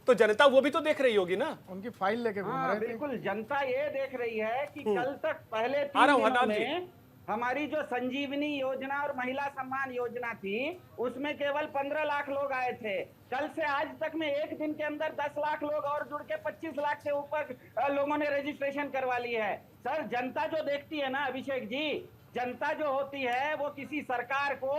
तो जनता वो भी तो देख रही होगी ना, उनकी फाइल लेके घूम रहे थे। बिल्कुल, जनता ये देख रही है कि कल तक पहले 3 दिनों में हमारी जो संजीवनी योजना और महिला सम्मान योजना थी उसमें केवल 15 लाख लोग आए थे। कल से आज तक में एक दिन के अंदर 10 लाख लोग और जुड़ के 25 लाख से ऊपर लोगों ने रजिस्ट्रेशन करवा ली है। सर, जनता जो देखती है ना अभिषेक जी, जनता जो होती है वो किसी सरकार को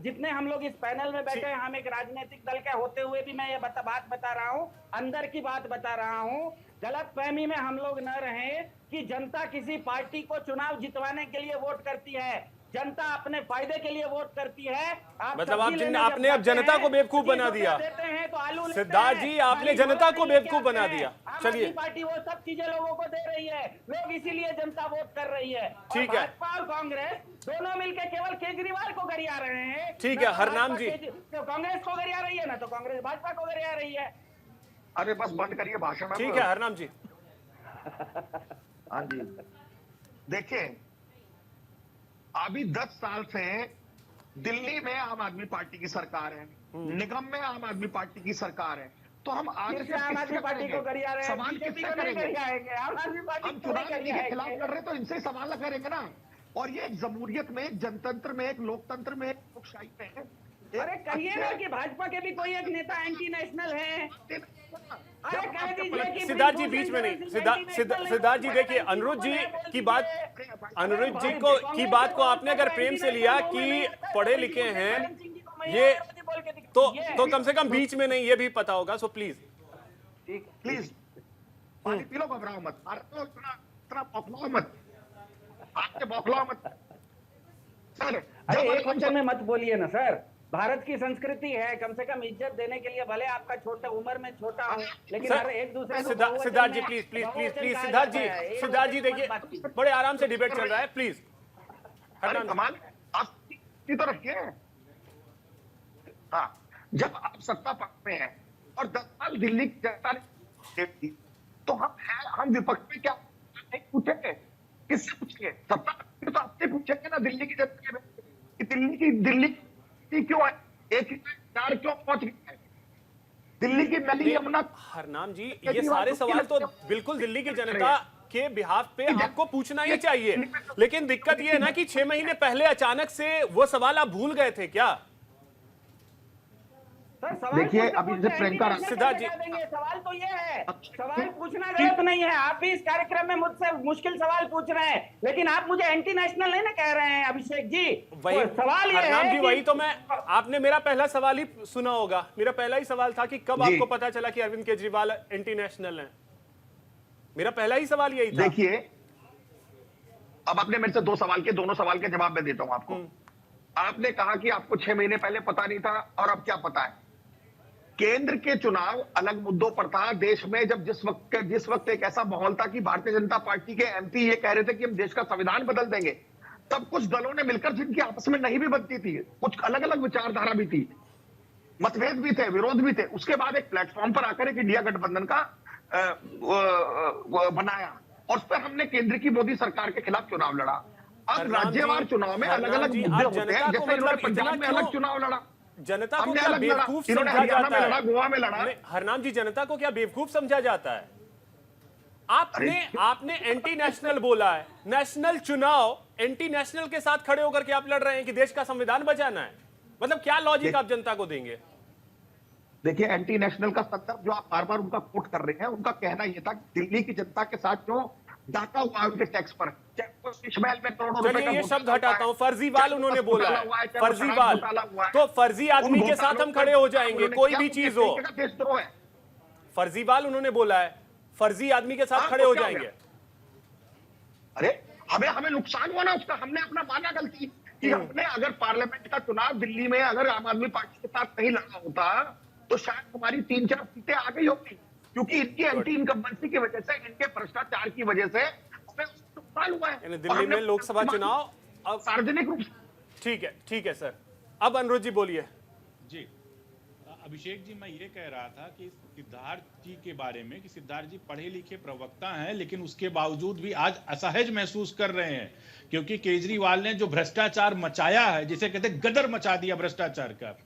जितने हम लोग इस पैनल में बैठे हैं, हम एक राजनीतिक दल के होते हुए भी मैं ये बात बता रहा हूँ, अंदर की बात बता रहा हूँ, गलत फहमी में हम लोग न रहें कि जनता किसी पार्टी को चुनाव जितवाने के लिए वोट करती है। जनता अपने फायदे के लिए वोट करती है। मतलब आपने अब जनता को बेवकूफ बना दिया। तो सिद्धार्थ जी, आपने जनता को बेवकूफ बना दिया। चलिए, पार्टी वो सब चीजें लोगों को दे रही है, लोग इसीलिए जनता वोट कर रही है। ठीक है, भाजपा और कांग्रेस दोनों मिलकर केवल केजरीवाल को गरिया रहे हैं। ठीक है हरनाम जी, कांग्रेस को गरिया रही है ना, तो कांग्रेस भाजपा को गरिया रही है। अरे बस बंद करिए भाषण। ठीक है हरनाम जी। हाँ जी, देखिए अभी 10 साल से दिल्ली में आम आदमी पार्टी की सरकार है, निगम में आम आदमी पार्टी की सरकार है, तो हम आगे से आम आदमी पार्टी को गरिया रहे हैं, सवाल किससे करेंगे? आम आदमी पार्टी हम चुनाव के खिलाफ लड़ रहे तो इनसे सवाल करेंगे ना। और ये एक जमहूरियत में, एक जनतंत्र में, एक लोकतंत्र में, एक लोकशाही में, अरे कहिए ना कि भाजपा के भी कोई एक नेता एंटी नेशनल है। अरे कह दीजिए कि सिद्धार्थ जी बीच में नहीं। सिद्धार्थ जी देखिए, अनिरुद्ध जी की बात को आपने अगर प्रेम से लिया कि पढ़े लिखे हैं ये, तो कम से कम बीच में नहीं, ये भी पता होगा। सो प्लीज पानी पी लो, घबराओ मत, इतना बौखलाओ मत, आपके बौखलाओ मत सर। अरे एक वचन में मत बोलिए ना सर, भारत की संस्कृति है, कम से कम इज्जत देने के लिए, भले आपका छोटा उम्र में छोटा हो, लेकिन हर एक दूसरे को सिद्धार्थ जी प्लीज सिद्धार्थ जी देखिए, बड़े आराम से डिबेट चल रहा है, प्लीज। कमाल आप तो रखिए। हाँ, जब आप सत्ता पक्ष में हैं और 10 साल दिल्ली की जनता ने दी, तो हम विपक्ष में क्या नहीं पूछेंगे? किससे पूछेंगे? सत्ता पक्ष तो आपसे पूछेंगे ना, दिल्ली की जनता के। दिल्ली क्यों है, एक चार क्यों पहुंच गए? दिल्ली की नली यमुना। हरनाम जी, ये सारे सवाल तो बिल्कुल दिल्ली की जनता के बिहाफ पे आपको पूछना ही चाहिए, लेकिन दिक्कत ये है ना कि 6 महीने पहले अचानक से वो सवाल आप भूल गए थे क्या? देखिए अभी जैसे प्रियंका, सिद्धार्थ जी, सवाल तो ये है, सवाल पूछना गलत नहीं है। आप भी इस कार्यक्रम में मुझसे मुश्किल सवाल पूछ रहे हैं, लेकिन आप मुझे एंटी नेशनल नहीं ना कह रहे हैं अभिषेक जी। वही सवाल ये है जी, वही तो आपने मेरा पहला सवाल ही सुना होगा। मेरा पहला ही सवाल था कि कब आपको पता चला कि अरविंद केजरीवाल एंटी नेशनल है? मेरा पहला ही सवाल यही था। देखिए अब आपने मेरे से 2 सवाल के, दोनों सवाल के जवाब मैं देता हूं आपको। आपने कहा कि आपको 6 महीने पहले पता नहीं था, और अब क्या पता है? केंद्र के चुनाव अलग मुद्दों पर था देश में, जब जिस वक्त एक ऐसा माहौल था कि भारतीय जनता पार्टी के एमपी ये कह रहे थे कि हम देश का संविधान बदल देंगे, तब कुछ दलों ने मिलकर, जिनकी आपस में नहीं भी बनती थी, कुछ अलग अलग विचारधारा भी थी, मतभेद भी थे, विरोध भी थे, उसके बाद एक प्लेटफॉर्म पर आकर एक इंडिया गठबंधन का बनाया, और उस पर हमने केंद्र की मोदी सरकार के खिलाफ चुनाव लड़ा। अब राज्यवार चुनाव में अलग अलग मुद्दे होते हैं, जैसे इन्होंने पंजाब में अलग चुनाव लड़ा, जनता को क्या बेवकूफ समझा जाता है? गोवा में लड़ा। हरनाम जी, जनता को क्या बेवकूफ समझा जाता है? आपने एंटी नेशनल बोला है, नेशनल चुनाव एंटी नेशनल के साथ खड़े होकर के आप लड़ रहे हैं कि देश का संविधान बचाना है। मतलब क्या लॉजिक आप जनता को देंगे? देखिए एंटी नेशनल का संदर्भ जो आप बार बार उनका कोट कर रहे हैं, उनका कहना यह था कि दिल्ली की जनता के साथ जो डाका हुआ उनके टैक्स पर, में करोड़ों रुपए का, ये शब्द हटाता हूं, फर्जीवाल उन्होंने बोला है, फर्जीवाल। तो फर्जी आदमी के साथ हम खड़े हो जाएंगे, कोई भी चीज हो। देशद्रोह है, फर्जीवाल उन्होंने बोला है, फर्जी आदमी के साथ खड़े हो जाएंगे। अरे हमें नुकसान हुआ ना उसका, हमने अपना माना गलती कि हमने अगर पार्लियामेंट का चुनाव दिल्ली में अगर आम आदमी पार्टी के साथ नहीं लड़ा होता तो शायद हमारी 3-4 सीटें आ गई होती, क्योंकि इनकी एंटी इनकम्बेंसी की वजह से, इनके भ्रष्टाचार की वजह से हमें नुकसान हुआ है। दिल्ली में लोकसभा चुनाव अब सार्वजनिक रूप से। ठीक है सर। अब अनिरुद्ध जी बोलिए। जी अभिषेक जी, मैं ये कह रहा था कि सिद्धार्थ जी के बारे में कि सिद्धार्थ जी पढ़े लिखे प्रवक्ता हैं, लेकिन उसके बावजूद भी आज असहज महसूस कर रहे हैं, क्योंकि केजरीवाल ने जो भ्रष्टाचार मचाया है, जिसे कहते हैं गदर मचा दिया भ्रष्टाचार का,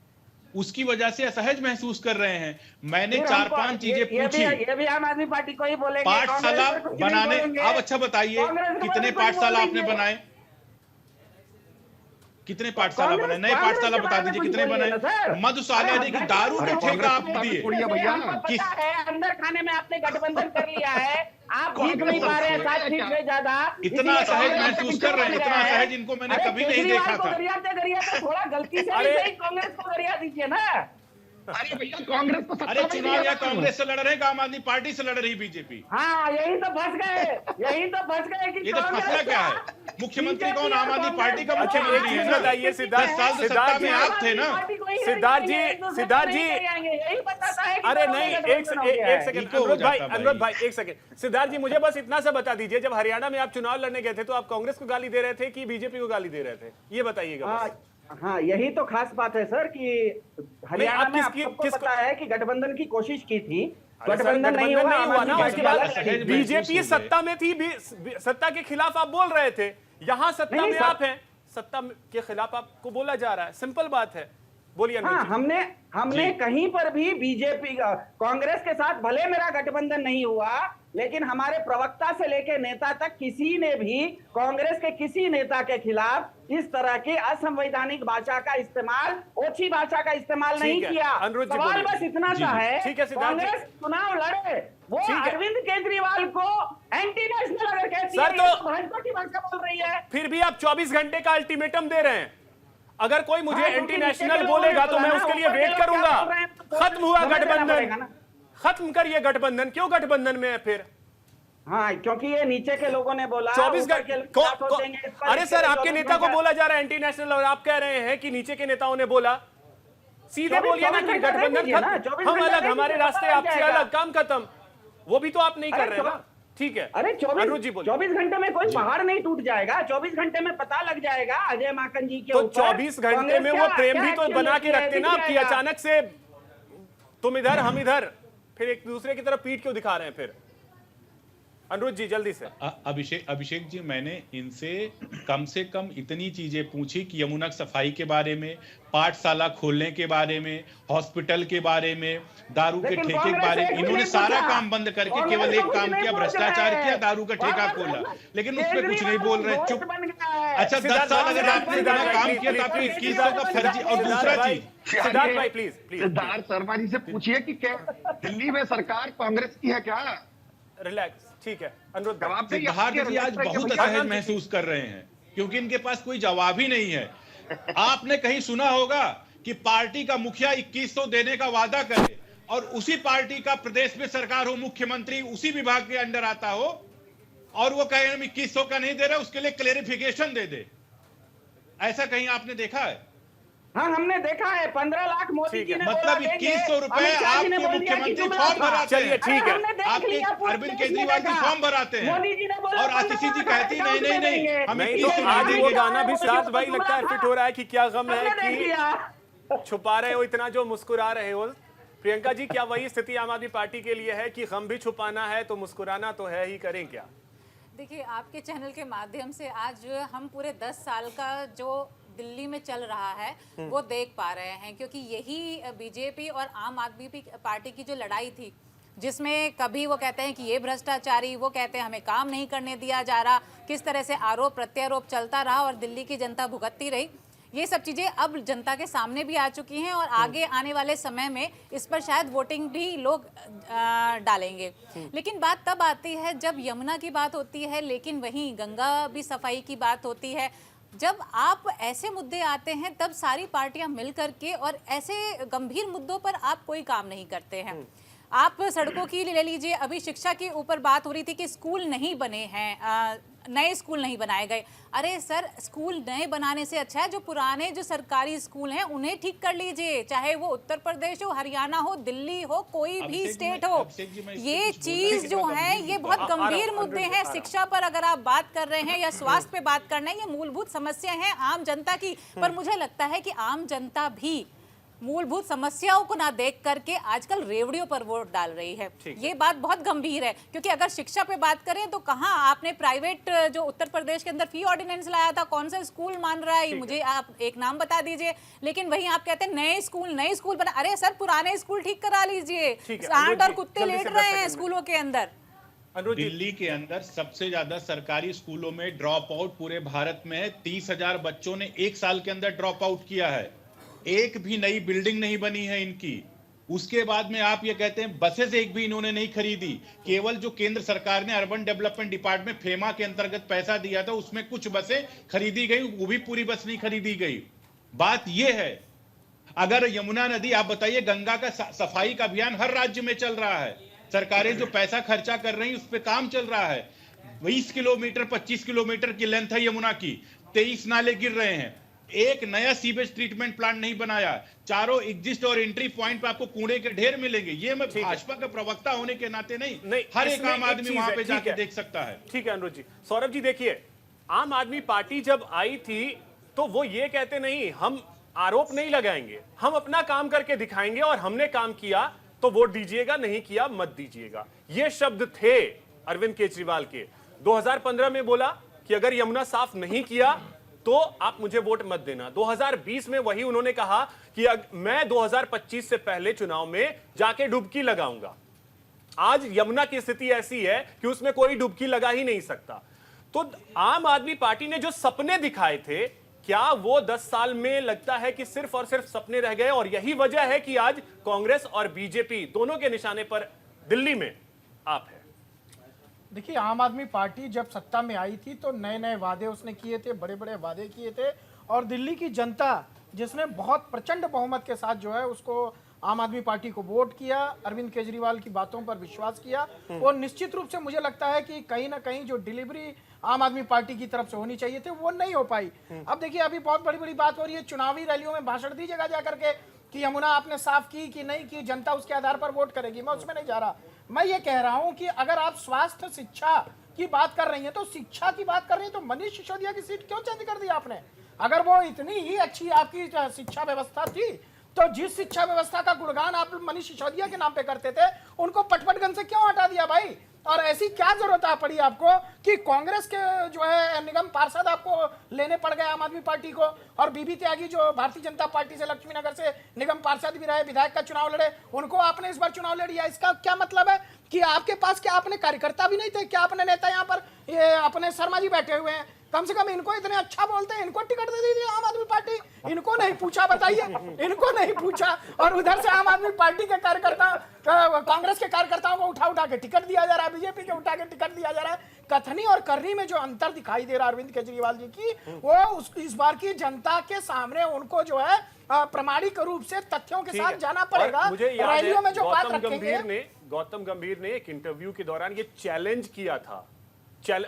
उसकी वजह से असहज महसूस कर रहे हैं। मैंने 4-5 चीजें पूछी। ये भी आम आदमी पार्टी को ही बोलेंगे। पाठशाला बनाने, आप अच्छा बताइए कितने पाठशाला आपने बनाए? कितने पाठशाला बने, नए पाठशाला बता दीजिए कितने बने। मधुशाला की दारू के ठेका आपने दिए। पता है अंदर खाने में आपने गठबंधन कर लिया है, आप जीत नहीं पा रहे हैं 7 सीट से ज्यादा। इतना सहज महसूस कर रहे हैं, इतना सहज इनको मैंने कभी नहीं देखा था। गरियाते थोड़ा गलती से नहीं, कांग्रेस को गरिया दीजिए ना। अरे भैया कांग्रेस तो अरे चुनाव या कांग्रेस से लड़ रहे हैं, आम आदमी पार्टी से लड़ रही बीजेपी। हाँ यही तो फंस गए, यही तो फंस गए कि ये तो फंसना क्या है? मुख्यमंत्री कौन? आम आदमी पार्टी का मुख्यमंत्री है ना। बताइए सिद्धार्थ, 10 साल से सत्ता में आप थे ना। सिद्धार्थ जी यही बताता है कि अरे नहीं, एक सेकंड अनुरोध भाई एक सेकंड। सिद्धार्थ जी मुझे बस इतना सा बता दीजिए, जब हरियाणा में आप चुनाव लड़ने गए थे तो आप कांग्रेस को गाली दे रहे थे कि बीजेपी को गाली दे रहे थे, ये बताइएगा बस। हाँ यही तो खास बात है सर कि हरियाणा में आपको पता है कि गठबंधन की कोशिश की थी, गठबंधन नहीं हुआ ना। उसके बाद बीजेपी सत्ता में थी, सत्ता के खिलाफ आप बोल रहे थे, यहाँ सत्ता में आप हैं, सत्ता के खिलाफ आपको बोला जा रहा है, सिंपल बात है। बोलिए। हाँ हमने कहीं पर भी बीजेपी कांग्रेस के साथ भले मेरा गठबंधन नहीं हुआ, लेकिन हमारे प्रवक्ता से लेकर नेता तक किसी ने भी कांग्रेस के किसी नेता के खिलाफ इस तरह की असंवैधानिक भाषा का इस्तेमाल, ओछी भाषा का इस्तेमाल नहीं किया। सवाल बस इतना सा है, कांग्रेस चुनाव लड़े, वो अरविंद केजरीवाल को एंटी नेशनल अगर कहती है तो भाजपा की भाषा बोल रही है। फिर भी आप 24 घंटे का अल्टीमेटम दे रहे हैं। अगर कोई मुझे एंटी नेशनल बोलेगा तो मैं उसके लिए वेट करूंगा। खत्म हुआ गठबंधन, खत्म करिए गठबंधन। क्यों गठबंधन में है फिर? हाँ क्योंकि ये नीचे के लोगों ने बोला। 24 घंटे अरे सर आपके नेता को बोला जा रहा है एंटी नेशनल और आप कह रहे हैं कि नीचे के नेताओं ने बोला। सीधे बोलिए ना कि गठबंधन खत्म, हम अलग, हमारे रास्ते आपसे अलग, काम खत्म। वो भी तो आप नहीं कर रहे हैं ना। ठीक है। अरे 24 घंटे में कोई पहाड़ नहीं टूट जाएगा, 24 घंटे में पता लग जाएगा अजय माकन जी के तो 24 घंटे में वो प्रेम भी तो बना के रखते ना कि अचानक से तुम इधर हम इधर, फिर एक दूसरे की तरफ पीठ क्यों दिखा रहे हैं फिर? अनुरोध जी जल्दी से। अभिषेक जी, मैंने इनसे कम इतनी चीजें पूछी कि यमुना सफाई के बारे में, पाठशाला खोलने के बारे में, हॉस्पिटल के बारे में, दारू के ठेके के बारे में। इन्होंने सारा काम बंद करके केवल एक काम किया, भ्रष्टाचार किया, दारू का ठेका खोला, लेकिन उस पर कुछ नहीं बोल रहे, चुप। अच्छा 10 साल अगर आपने इतना काम किया तो आपको 2100 का फर्जी। और दूसरा चीज, सिद्धार्थ भाई प्लीज सिद्धार्थ शर्मा जी से पूछिए कि क्या दिल्ली में सरकार कांग्रेस की है क्या? रिलैक्स, ठीक है। अनुरोध सिद्धार्थ जी आज बहुत असहज महसूस कर रहे हैं क्योंकि इनके पास कोई जवाब ही नहीं है। आपने कहीं सुना होगा कि पार्टी का मुखिया 2100 देने का वादा करे और उसी पार्टी का प्रदेश में सरकार हो, मुख्यमंत्री उसी विभाग के अंडर आता हो और वो कहे हम 2100 का नहीं दे रहे, उसके लिए क्लेरिफिकेशन दे दे? ऐसा कहीं आपने देखा है? हाँ हमने देखा है। 15 लाख मोदी जी ने मतलब 2100 रुपए आपके मुख्यमंत्री फॉर्म भराते हैं। ठीक है, आपके अरविंद केजरीवाल जी फॉर्म भराते हैं और आशीष जी कहती नहीं हमें तो आज वो गाना भी साथ भाई लगता है फिट हो रहा है कि क्या गम है कि छुपा रहे हो इतना जो मुस्कुरा रहे हो। प्रियंका जी क्या वही स्थिति आम आदमी पार्टी के लिए है कि गम भी छुपाना है तो मुस्कुराना तो है ही, करें क्या? देखिए आपके चैनल के माध्यम से आज हम पूरे 10 साल का जो दिल्ली में चल रहा है वो देख पा रहे हैं, क्योंकि यही बीजेपी और आम आदमी पार्टी की जो लड़ाई थी, जिसमें कभी वो कहते हैं कि ये भ्रष्टाचारी, वो कहते हैं हमें काम नहीं करने दिया जा रहा, किस तरह से आरोप प्रत्यारोप चलता रहा और दिल्ली की जनता भुगतती रही। ये सब चीज़ें अब जनता के सामने भी आ चुकी हैं और आगे आने वाले समय में इस पर शायद वोटिंग भी लोग डालेंगे। लेकिन बात तब आती है जब यमुना की बात होती है, लेकिन वहीं गंगा भी सफाई की बात होती है। जब आप ऐसे मुद्दे आते हैं तब सारी पार्टियां मिल करके और ऐसे गंभीर मुद्दों पर आप कोई काम नहीं करते हैं। आप सड़कों की ले लीजिए, अभी शिक्षा के ऊपर बात हो रही थी कि स्कूल नहीं बने हैं, नए स्कूल नहीं बनाए गए। अरे सर, स्कूल नए बनाने से अच्छा है जो पुराने जो सरकारी स्कूल हैं उन्हें ठीक कर लीजिए, चाहे वो उत्तर प्रदेश हो, हरियाणा हो, दिल्ली हो, कोई भी स्टेट हो। ये चीज जो है ये बहुत गंभीर मुद्दे हैं। शिक्षा पर अगर आप बात कर रहे हैं या स्वास्थ्य पे बात कर रहे हैं, ये मूलभूत समस्या है आम जनता की। पर मुझे लगता है कि आम जनता भी मूलभूत समस्याओं को ना देख करके आजकल रेवड़ियों पर वोट डाल रही है। ये बात बहुत गंभीर है, क्योंकि अगर शिक्षा पे बात करें तो कहाँ आपने प्राइवेट जो उत्तर प्रदेश के अंदर फी ऑर्डिनेंस लाया था, कौन सा स्कूल मान रहा है मुझे आप एक नाम बता दीजिए। लेकिन वहीं आप कहते हैं नए स्कूल बना। अरे सर, पुराने स्कूल ठीक करा लीजिए, सांड और कुत्ते लेट रहे हैं स्कूलों के अंदर। अनुज जी, दिल्ली के अंदर सबसे ज्यादा सरकारी स्कूलों में ड्रॉप आउट पूरे भारत में है। 30,000 बच्चों ने 1 साल के अंदर ड्रॉप आउट किया है। एक भी नई बिल्डिंग नहीं बनी है इनकी। उसके बाद में आप ये कहते हैं बसेस एक भी इन्होंने नहीं खरीदी। केवल जो केंद्र सरकार ने अर्बन डेवलपमेंट डिपार्टमेंट फेमा के अंतर्गत पैसा दिया था उसमें कुछ बसें खरीदी गई, वो भी पूरी बस नहीं खरीदी गई। बात यह है, अगर यमुना नदी, आप बताइए, गंगा का सफाई का अभियान हर राज्य में चल रहा है, सरकारें जो पैसा खर्चा कर रही हैं उस पर काम चल रहा है। 20 किलोमीटर 25 किलोमीटर की लेंथ है यमुना की, 23 नाले गिर रहे हैं, एक नया सीवेज ट्रीटमेंट प्लांट नहीं बनाया, चारों एग्जिस्ट और एंट्री पॉइंट पे आपको कूड़े के ढेर मिलेंगे। ये मैं भाजपा का प्रवक्ता होने के नाते नहीं, हर एक आम आदमी वहां पे जाके देख सकता है। ठीक है अनुज जी। सौरभ जी देखिए, आम आदमी पार्टी जब आई थी तो वो ये कहते नहीं हम आरोप नहीं लगाएंगे, हम अपना काम करके दिखाएंगे और हमने काम किया तो वोट दीजिएगा, नहीं किया मत दीजिएगा। ये शब्द थे अरविंद केजरीवाल के। 2015 में बोला कि अगर यमुना साफ नहीं किया तो आप मुझे वोट मत देना। 2020 में वही उन्होंने कहा कि मैं 2025 से पहले चुनाव में जाके डुबकी लगाऊंगा। आज यमुना की स्थिति ऐसी है कि उसमें कोई डुबकी लगा ही नहीं सकता। तो आम आदमी पार्टी ने जो सपने दिखाए थे, क्या वो 10 साल में लगता है कि सिर्फ और सिर्फ सपने रह गए? और यही वजह है कि आज कांग्रेस और बीजेपी दोनों के निशाने पर दिल्ली में आप है। देखिए, आम आदमी पार्टी जब सत्ता में आई थी तो नए नए वादे उसने किए थे, बड़े बड़े वादे किए थे, और दिल्ली की जनता जिसने बहुत प्रचंड बहुमत के साथ जो है उसको आम आदमी पार्टी को वोट किया, अरविंद केजरीवाल की बातों पर विश्वास किया, और निश्चित रूप से मुझे लगता है कि कहीं ना कहीं जो डिलीवरी आम आदमी पार्टी की तरफ से होनी चाहिए थी वो नहीं हो पाई। अब देखिए, अभी बहुत बड़ी बड़ी बात हो रही है, चुनावी रैलियों में भाषण दीजिएगा जाकर के कि यमुना आपने साफ की कि नहीं की, जनता उसके आधार पर वोट करेगी। मैं उसमें नहीं जा रहा। मैं ये कह रहा हूं कि अगर आप स्वास्थ्य शिक्षा की बात कर रही हैं तो शिक्षा की बात कर रही हैं तो मनीष सिसोदिया की सीट क्यों चेंज कर दी आपने? अगर वो इतनी ही अच्छी आपकी शिक्षा व्यवस्था थी तो जिस शिक्षा व्यवस्था का गुणगान आप मनीष सिसोदिया के नाम पे करते थे उनको पटपटगंज से क्यों हटा दिया भाई? और ऐसी क्या जरूरत आ पड़ी आपको कि कांग्रेस के जो है निगम पार्षद आपको लेने पड़ गए आम आदमी पार्टी को, और बीबी त्यागी जो भारतीय जनता पार्टी से लक्ष्मीनगर से निगम पार्षद भी रहे, विधायक का चुनाव लड़े, उनको आपने इस बार चुनाव लड़ दिया। इसका क्या मतलब है कि आपके पास क्या आपने कार्यकर्ता भी नहीं थे? क्या अपने नेता यहाँ पर ये अपने शर्मा जी बैठे हुए हैं, कम से कम इनको इतने अच्छा बोलते हैं, इनको टिकट दे दीजिए आम आदमी पार्टी। इनको नहीं पूछा, बताइए, इनको नहीं पूछा, और उधर से आम आदमी पार्टी के कार्यकर्ता, कांग्रेस के कार्यकर्ताओं को उठा उठा के टिकट दिया जा रहा है, बीजेपी के उठा के टिकट दिया जा रहा है। कथनी और करनी में जो अंतर दिखाई दे रहा है अरविंद केजरीवाल जी की, वो इस बार की जनता के सामने उनको जो है प्रामाणिक रूप से तथ्यों के साथ जाना पड़ेगा। मुझे याद है रैलियों में जो बात रखेंगे, गौतम गंभीर ने एक इंटरव्यू के दौरान ये चैलेंज किया था।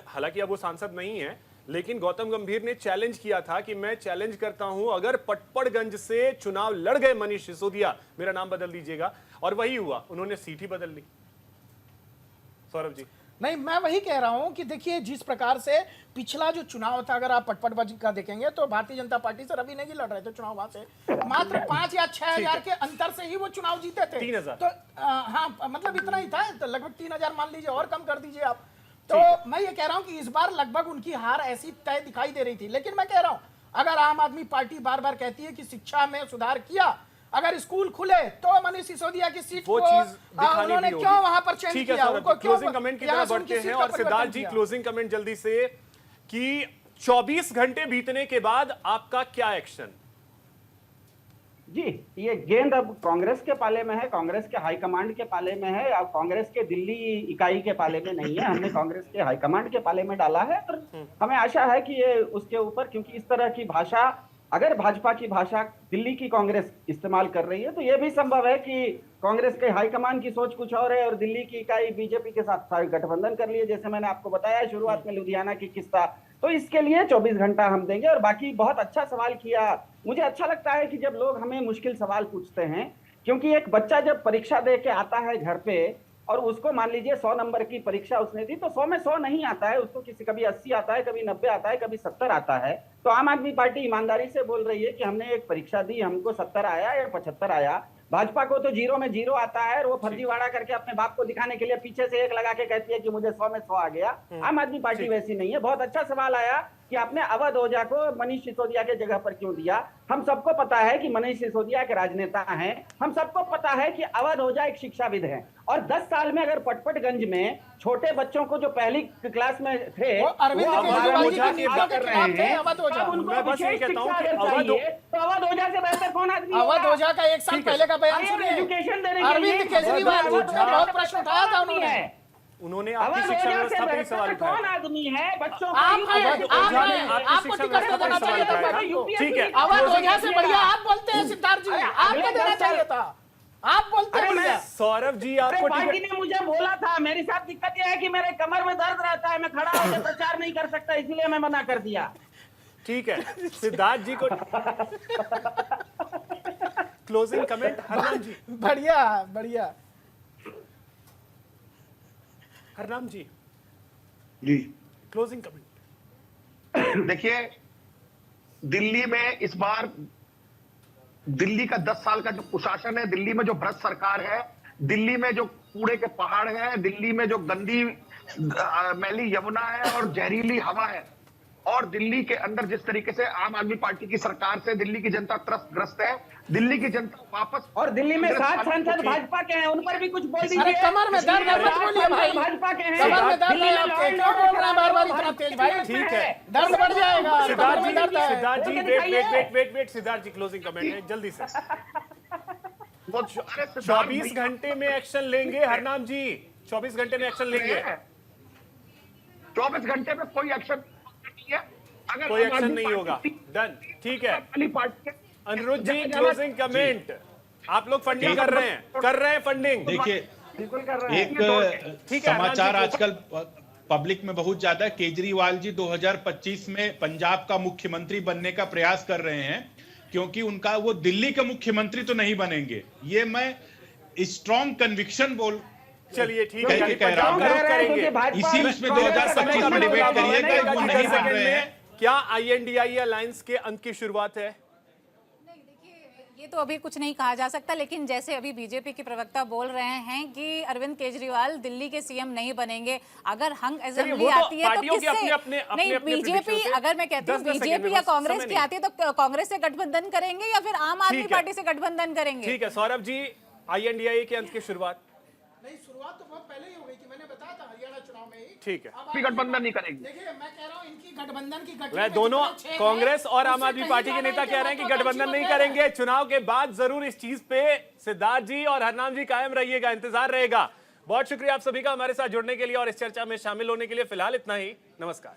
हालांकि अब वो सांसद नहीं है, लेकिन गौतम गंभीर ने चैलेंज किया था कि मैं चैलेंज करता हूं, अगर पटपड़गंज से चुनाव लड़ गए मनीष सिसोदिया, मेरा नाम बदल दीजिएगा। और वही हुआ, उन्होंने सीट ही बदल ली। सौरभ जी, नहीं, मैं वही कह रहा हूं कि देखिए, जिस प्रकार से पिछला जो चुनाव था, अगर आप पटपटगंज का देखेंगे तो भारतीय जनता पार्टी से रवि नेगी लड़ रहे थे चुनाव, वहां से मात्र 5 या 6 हजार के अंतर से ही वो चुनाव जीते थे। 3,000 तो हाँ, मतलब इतना ही था, तो लगभग 3,000 मान लीजिए, और कम कर दीजिए आप। तो मैं ये कह रहा हूं कि इस बार लगभग उनकी हार ऐसी तय दिखाई दे रही थी। लेकिन मैं कह रहा हूं, अगर आम आदमी पार्टी बार बार कहती है कि शिक्षा में सुधार किया, अगर स्कूल खुले तो मनीष सिसोदिया की सीट को उन्होंने क्यों वहां पर चेंज किया? उनको क्लोजिंग कमेंट की तरफ बढ़ते हैं। और सिद्धार्थ जी, क्लोजिंग कमेंट जल्दी से, कि 24 घंटे बीतने के बाद आपका क्या एक्शन? जी, ये गेंद अब कांग्रेस के पाले में है, कांग्रेस के हाईकमांड के पाले में है। अब कांग्रेस के दिल्ली इकाई के पाले में नहीं है, हमने कांग्रेस के हाईकमांड के पाले में डाला है। और हमें आशा है कि ये उसके ऊपर, क्योंकि इस तरह की भाषा, अगर भाजपा की भाषा दिल्ली की कांग्रेस इस्तेमाल कर रही है तो ये भी संभव है कि कांग्रेस के हाईकमान की सोच कुछ और है और दिल्ली की इकाई बीजेपी के साथ गठबंधन कर लिए, जैसे मैंने आपको बताया शुरुआत में लुधियाना की किस्सा। तो इसके लिए 24 घंटा हम देंगे। और बाकी बहुत अच्छा सवाल किया। मुझे अच्छा लगता है कि जब लोग हमें मुश्किल सवाल पूछते हैं, क्योंकि एक बच्चा जब परीक्षा दे के आता है घर पे और उसको मान लीजिए 100 नंबर की परीक्षा उसने दी, तो 100 में 100 नहीं आता है, उसको कभी 80 आता है, कभी 90 आता है, कभी 70 आता है। तो आम आदमी पार्टी ईमानदारी से बोल रही है कि हमने एक परीक्षा दी, हमको 70 आया या 75 आया। भाजपा को तो 0 में 0 आता है और वो फर्जीवाड़ा करके अपने बाप को दिखाने के लिए पीछे से 1 लगा के कहती है कि मुझे 100 में 100 आ गया। आम आदमी पार्टी वैसी नहीं है। बहुत अच्छा सवाल आया कि आपने अवध ओझा को मनीष सिसोदिया के जगह पर क्यों दिया। हम सबको पता है कि मनीष सिसोदिया एक राजनेता हैं, हम सबको पता है कि अवध ओझा एक शिक्षाविद हैं, और 10 साल में अगर पटपटगंज में छोटे बच्चों को जो पहली क्लास में थे वो अरविंद वो केजरीवाल ओझा जी की के बात कर रहे खिलाफ थे, हैं, अवध ओझा। तब उनको मैं बस ये विशेष कहता हूं शिक्षा कि अगर अवध चाहिए, तो अवध ओझा से बेहतर कौन आदमी अवध होगा? ओझा का एक साल पहले का बयान आइए, सुनिए। एजुकेशन देने के अरविंद लिए केजरीवाल जी अवध ने ओझा बहुत से प्रश्न बेहतर उठाया था कौन आदमी उन्होंने। है? उन्होंने अवध आपकी शिक्षा ओझा से व्यवस्था पर ही सवाल बेहतर उठाया। कौन आदमी है? बच्चों को आप यूपी अवध एजुकेशन ओझा देने ने के लिए। आपको टिकट दे देना चाहिए था। ठीक है, अवध ओझा से बढ़िया आप बोलते हैं सिद्धार्थ जी, अरे, आपको अगले देना 10 चाहिए था। आप बोलते हैं अरे बढ़िया। सौरभ जी अरे आपको पार्टी टिकट ने मुझे बोला था, मेरे साथ दिक्कत यह है कि मेरे कमर में दर्द रहता है, मैं खड़ा होकर प्रचार नहीं कर सकता, इसलिए मैं मना कर दिया। ठीक है, सिद्धार्थ जी को क्लोजिंग कमेंट हरनाम जी। बढ़िया बढ़िया। हरनाम जी जी क्लोजिंग कमेंट। देखिए, दिल्ली में इस बार दिल्ली का 10 साल का जो कुशासन है, दिल्ली में जो भ्रष्ट सरकार है, दिल्ली में जो कूड़े के पहाड़ है, दिल्ली में जो गंदी मैली यमुना है और जहरीली हवा है, और दिल्ली के अंदर जिस तरीके से आम आदमी पार्टी की सरकार से दिल्ली की जनता त्रस्तग्रस्त है, दिल्ली की जनता वापस और दिल्ली में 7 सांसद ठीक। भाजपा के हैं, उन पर भी कुछ बोल दीजिए। अरे कमर में दर्द है, मत बोलिए भाई। भाजपा के हैं, कमर में दर्द दिल्ली है में आपके, लॉ एंड क्यों बोल रहे हैं ऑर्डर बार-बार इतना तेज भाई? ठीक है, दर्द बढ़ जाएगा। सिद्धार्थ कमर जी, में दर्द है। सिद्धार्थ जी, बोल के वेट दिखाइए। वेट वेट वेट सिद्धार्थ जी क्लोजिंग कमेंट है जल्दी से। वो अरे सिद्धार्थ 24 भैया, घंटे में एक्शन लेंगे हरनाम जी, 24 घंटे में एक्शन लेंगे। 24 घंटे में कोई एक्शन नहीं है। अगर कोई आम एक्शन आदमी नहीं पार्टी होगा, डन, ठीक है। वाली पार्टी के अनिरुद्ध जी जहाँ- क्लोजिंग कमेंट। आप लोग फंडिंग कर रहे हैं फंडिंग। देखिए, बिल्कुल कर रहे हैं। एक ठीक है, समाचार हरनाम जी, आजकल पब्लिक में बहुत ज्यादा है। केजरीवाल जी 2025 में पंजाब का मुख्यमंत्री बनने का प्रयास कर रहे हैं, क्योंकि उनका वो दिल्ली के मुख्यमंत्री तो नहीं बनेंगे। ये मैं स्ट्रॉन्ग कन्विक्शन बोल चलिए ठीक कह है, के कह रहा हूं। जरूर करेंगे। इसी उसमें 2025 में डिबेट करिएगा, वो नहीं बन रहे हैं। क्या INDIA अलायंस के अंत की शुरुआत है? नहीं, देखिए, ये तो अभी कुछ नहीं कहा जा सकता, लेकिन जैसे अभी बीजेपी के प्रवक्ता बोल रहे हैं कि अरविंद केजरीवाल दिल्ली के CM नहीं बनेंगे। अगर हंग असेंबली वो तो आती है तो पार्टियों के किससे? अपने नहीं, बीजेपी, predictions होते हैं। अगर मैं कहती हूँ 10-10 सेकंड बीजेपी में या बस, कांग्रेस समय की नहीं। आती है तो कांग्रेस से गठबंधन करेंगे या फिर आम आदमी ठीक है। पार्टी से गठबंधन करेंगे? ठीक है सौरभ जी, INDIA के अंत की शुरुआत। नहीं, शुरुआत तो बहुत पहले ही हो गई थी, मैंने बताया था हरियाणा चुनाव में ही। ठीक है, अब भी गठबंधन नहीं करेंगे। देखिए, मैं कह रहा हूँ इनकी गठबंधन की गठरी मैं में दोनों जितने छेद कांग्रेस हैं, और आम उससे आदमी कहीं पार्टी के ज्यादा नेता इनके कह रहे हैं कि महत्वाकांक्षी गठबंधन नहीं बन गए हैं। करेंगे। चुनाव के बाद जरूर इस चीज पे सिद्धार्थ जी और हरनाम जी कायम रहिएगा, इंतजार रहेगा। बहुत शुक्रिया आप सभी का हमारे साथ जुड़ने के लिए और इस चर्चा में शामिल होने के लिए। फिलहाल इतना ही, नमस्कार।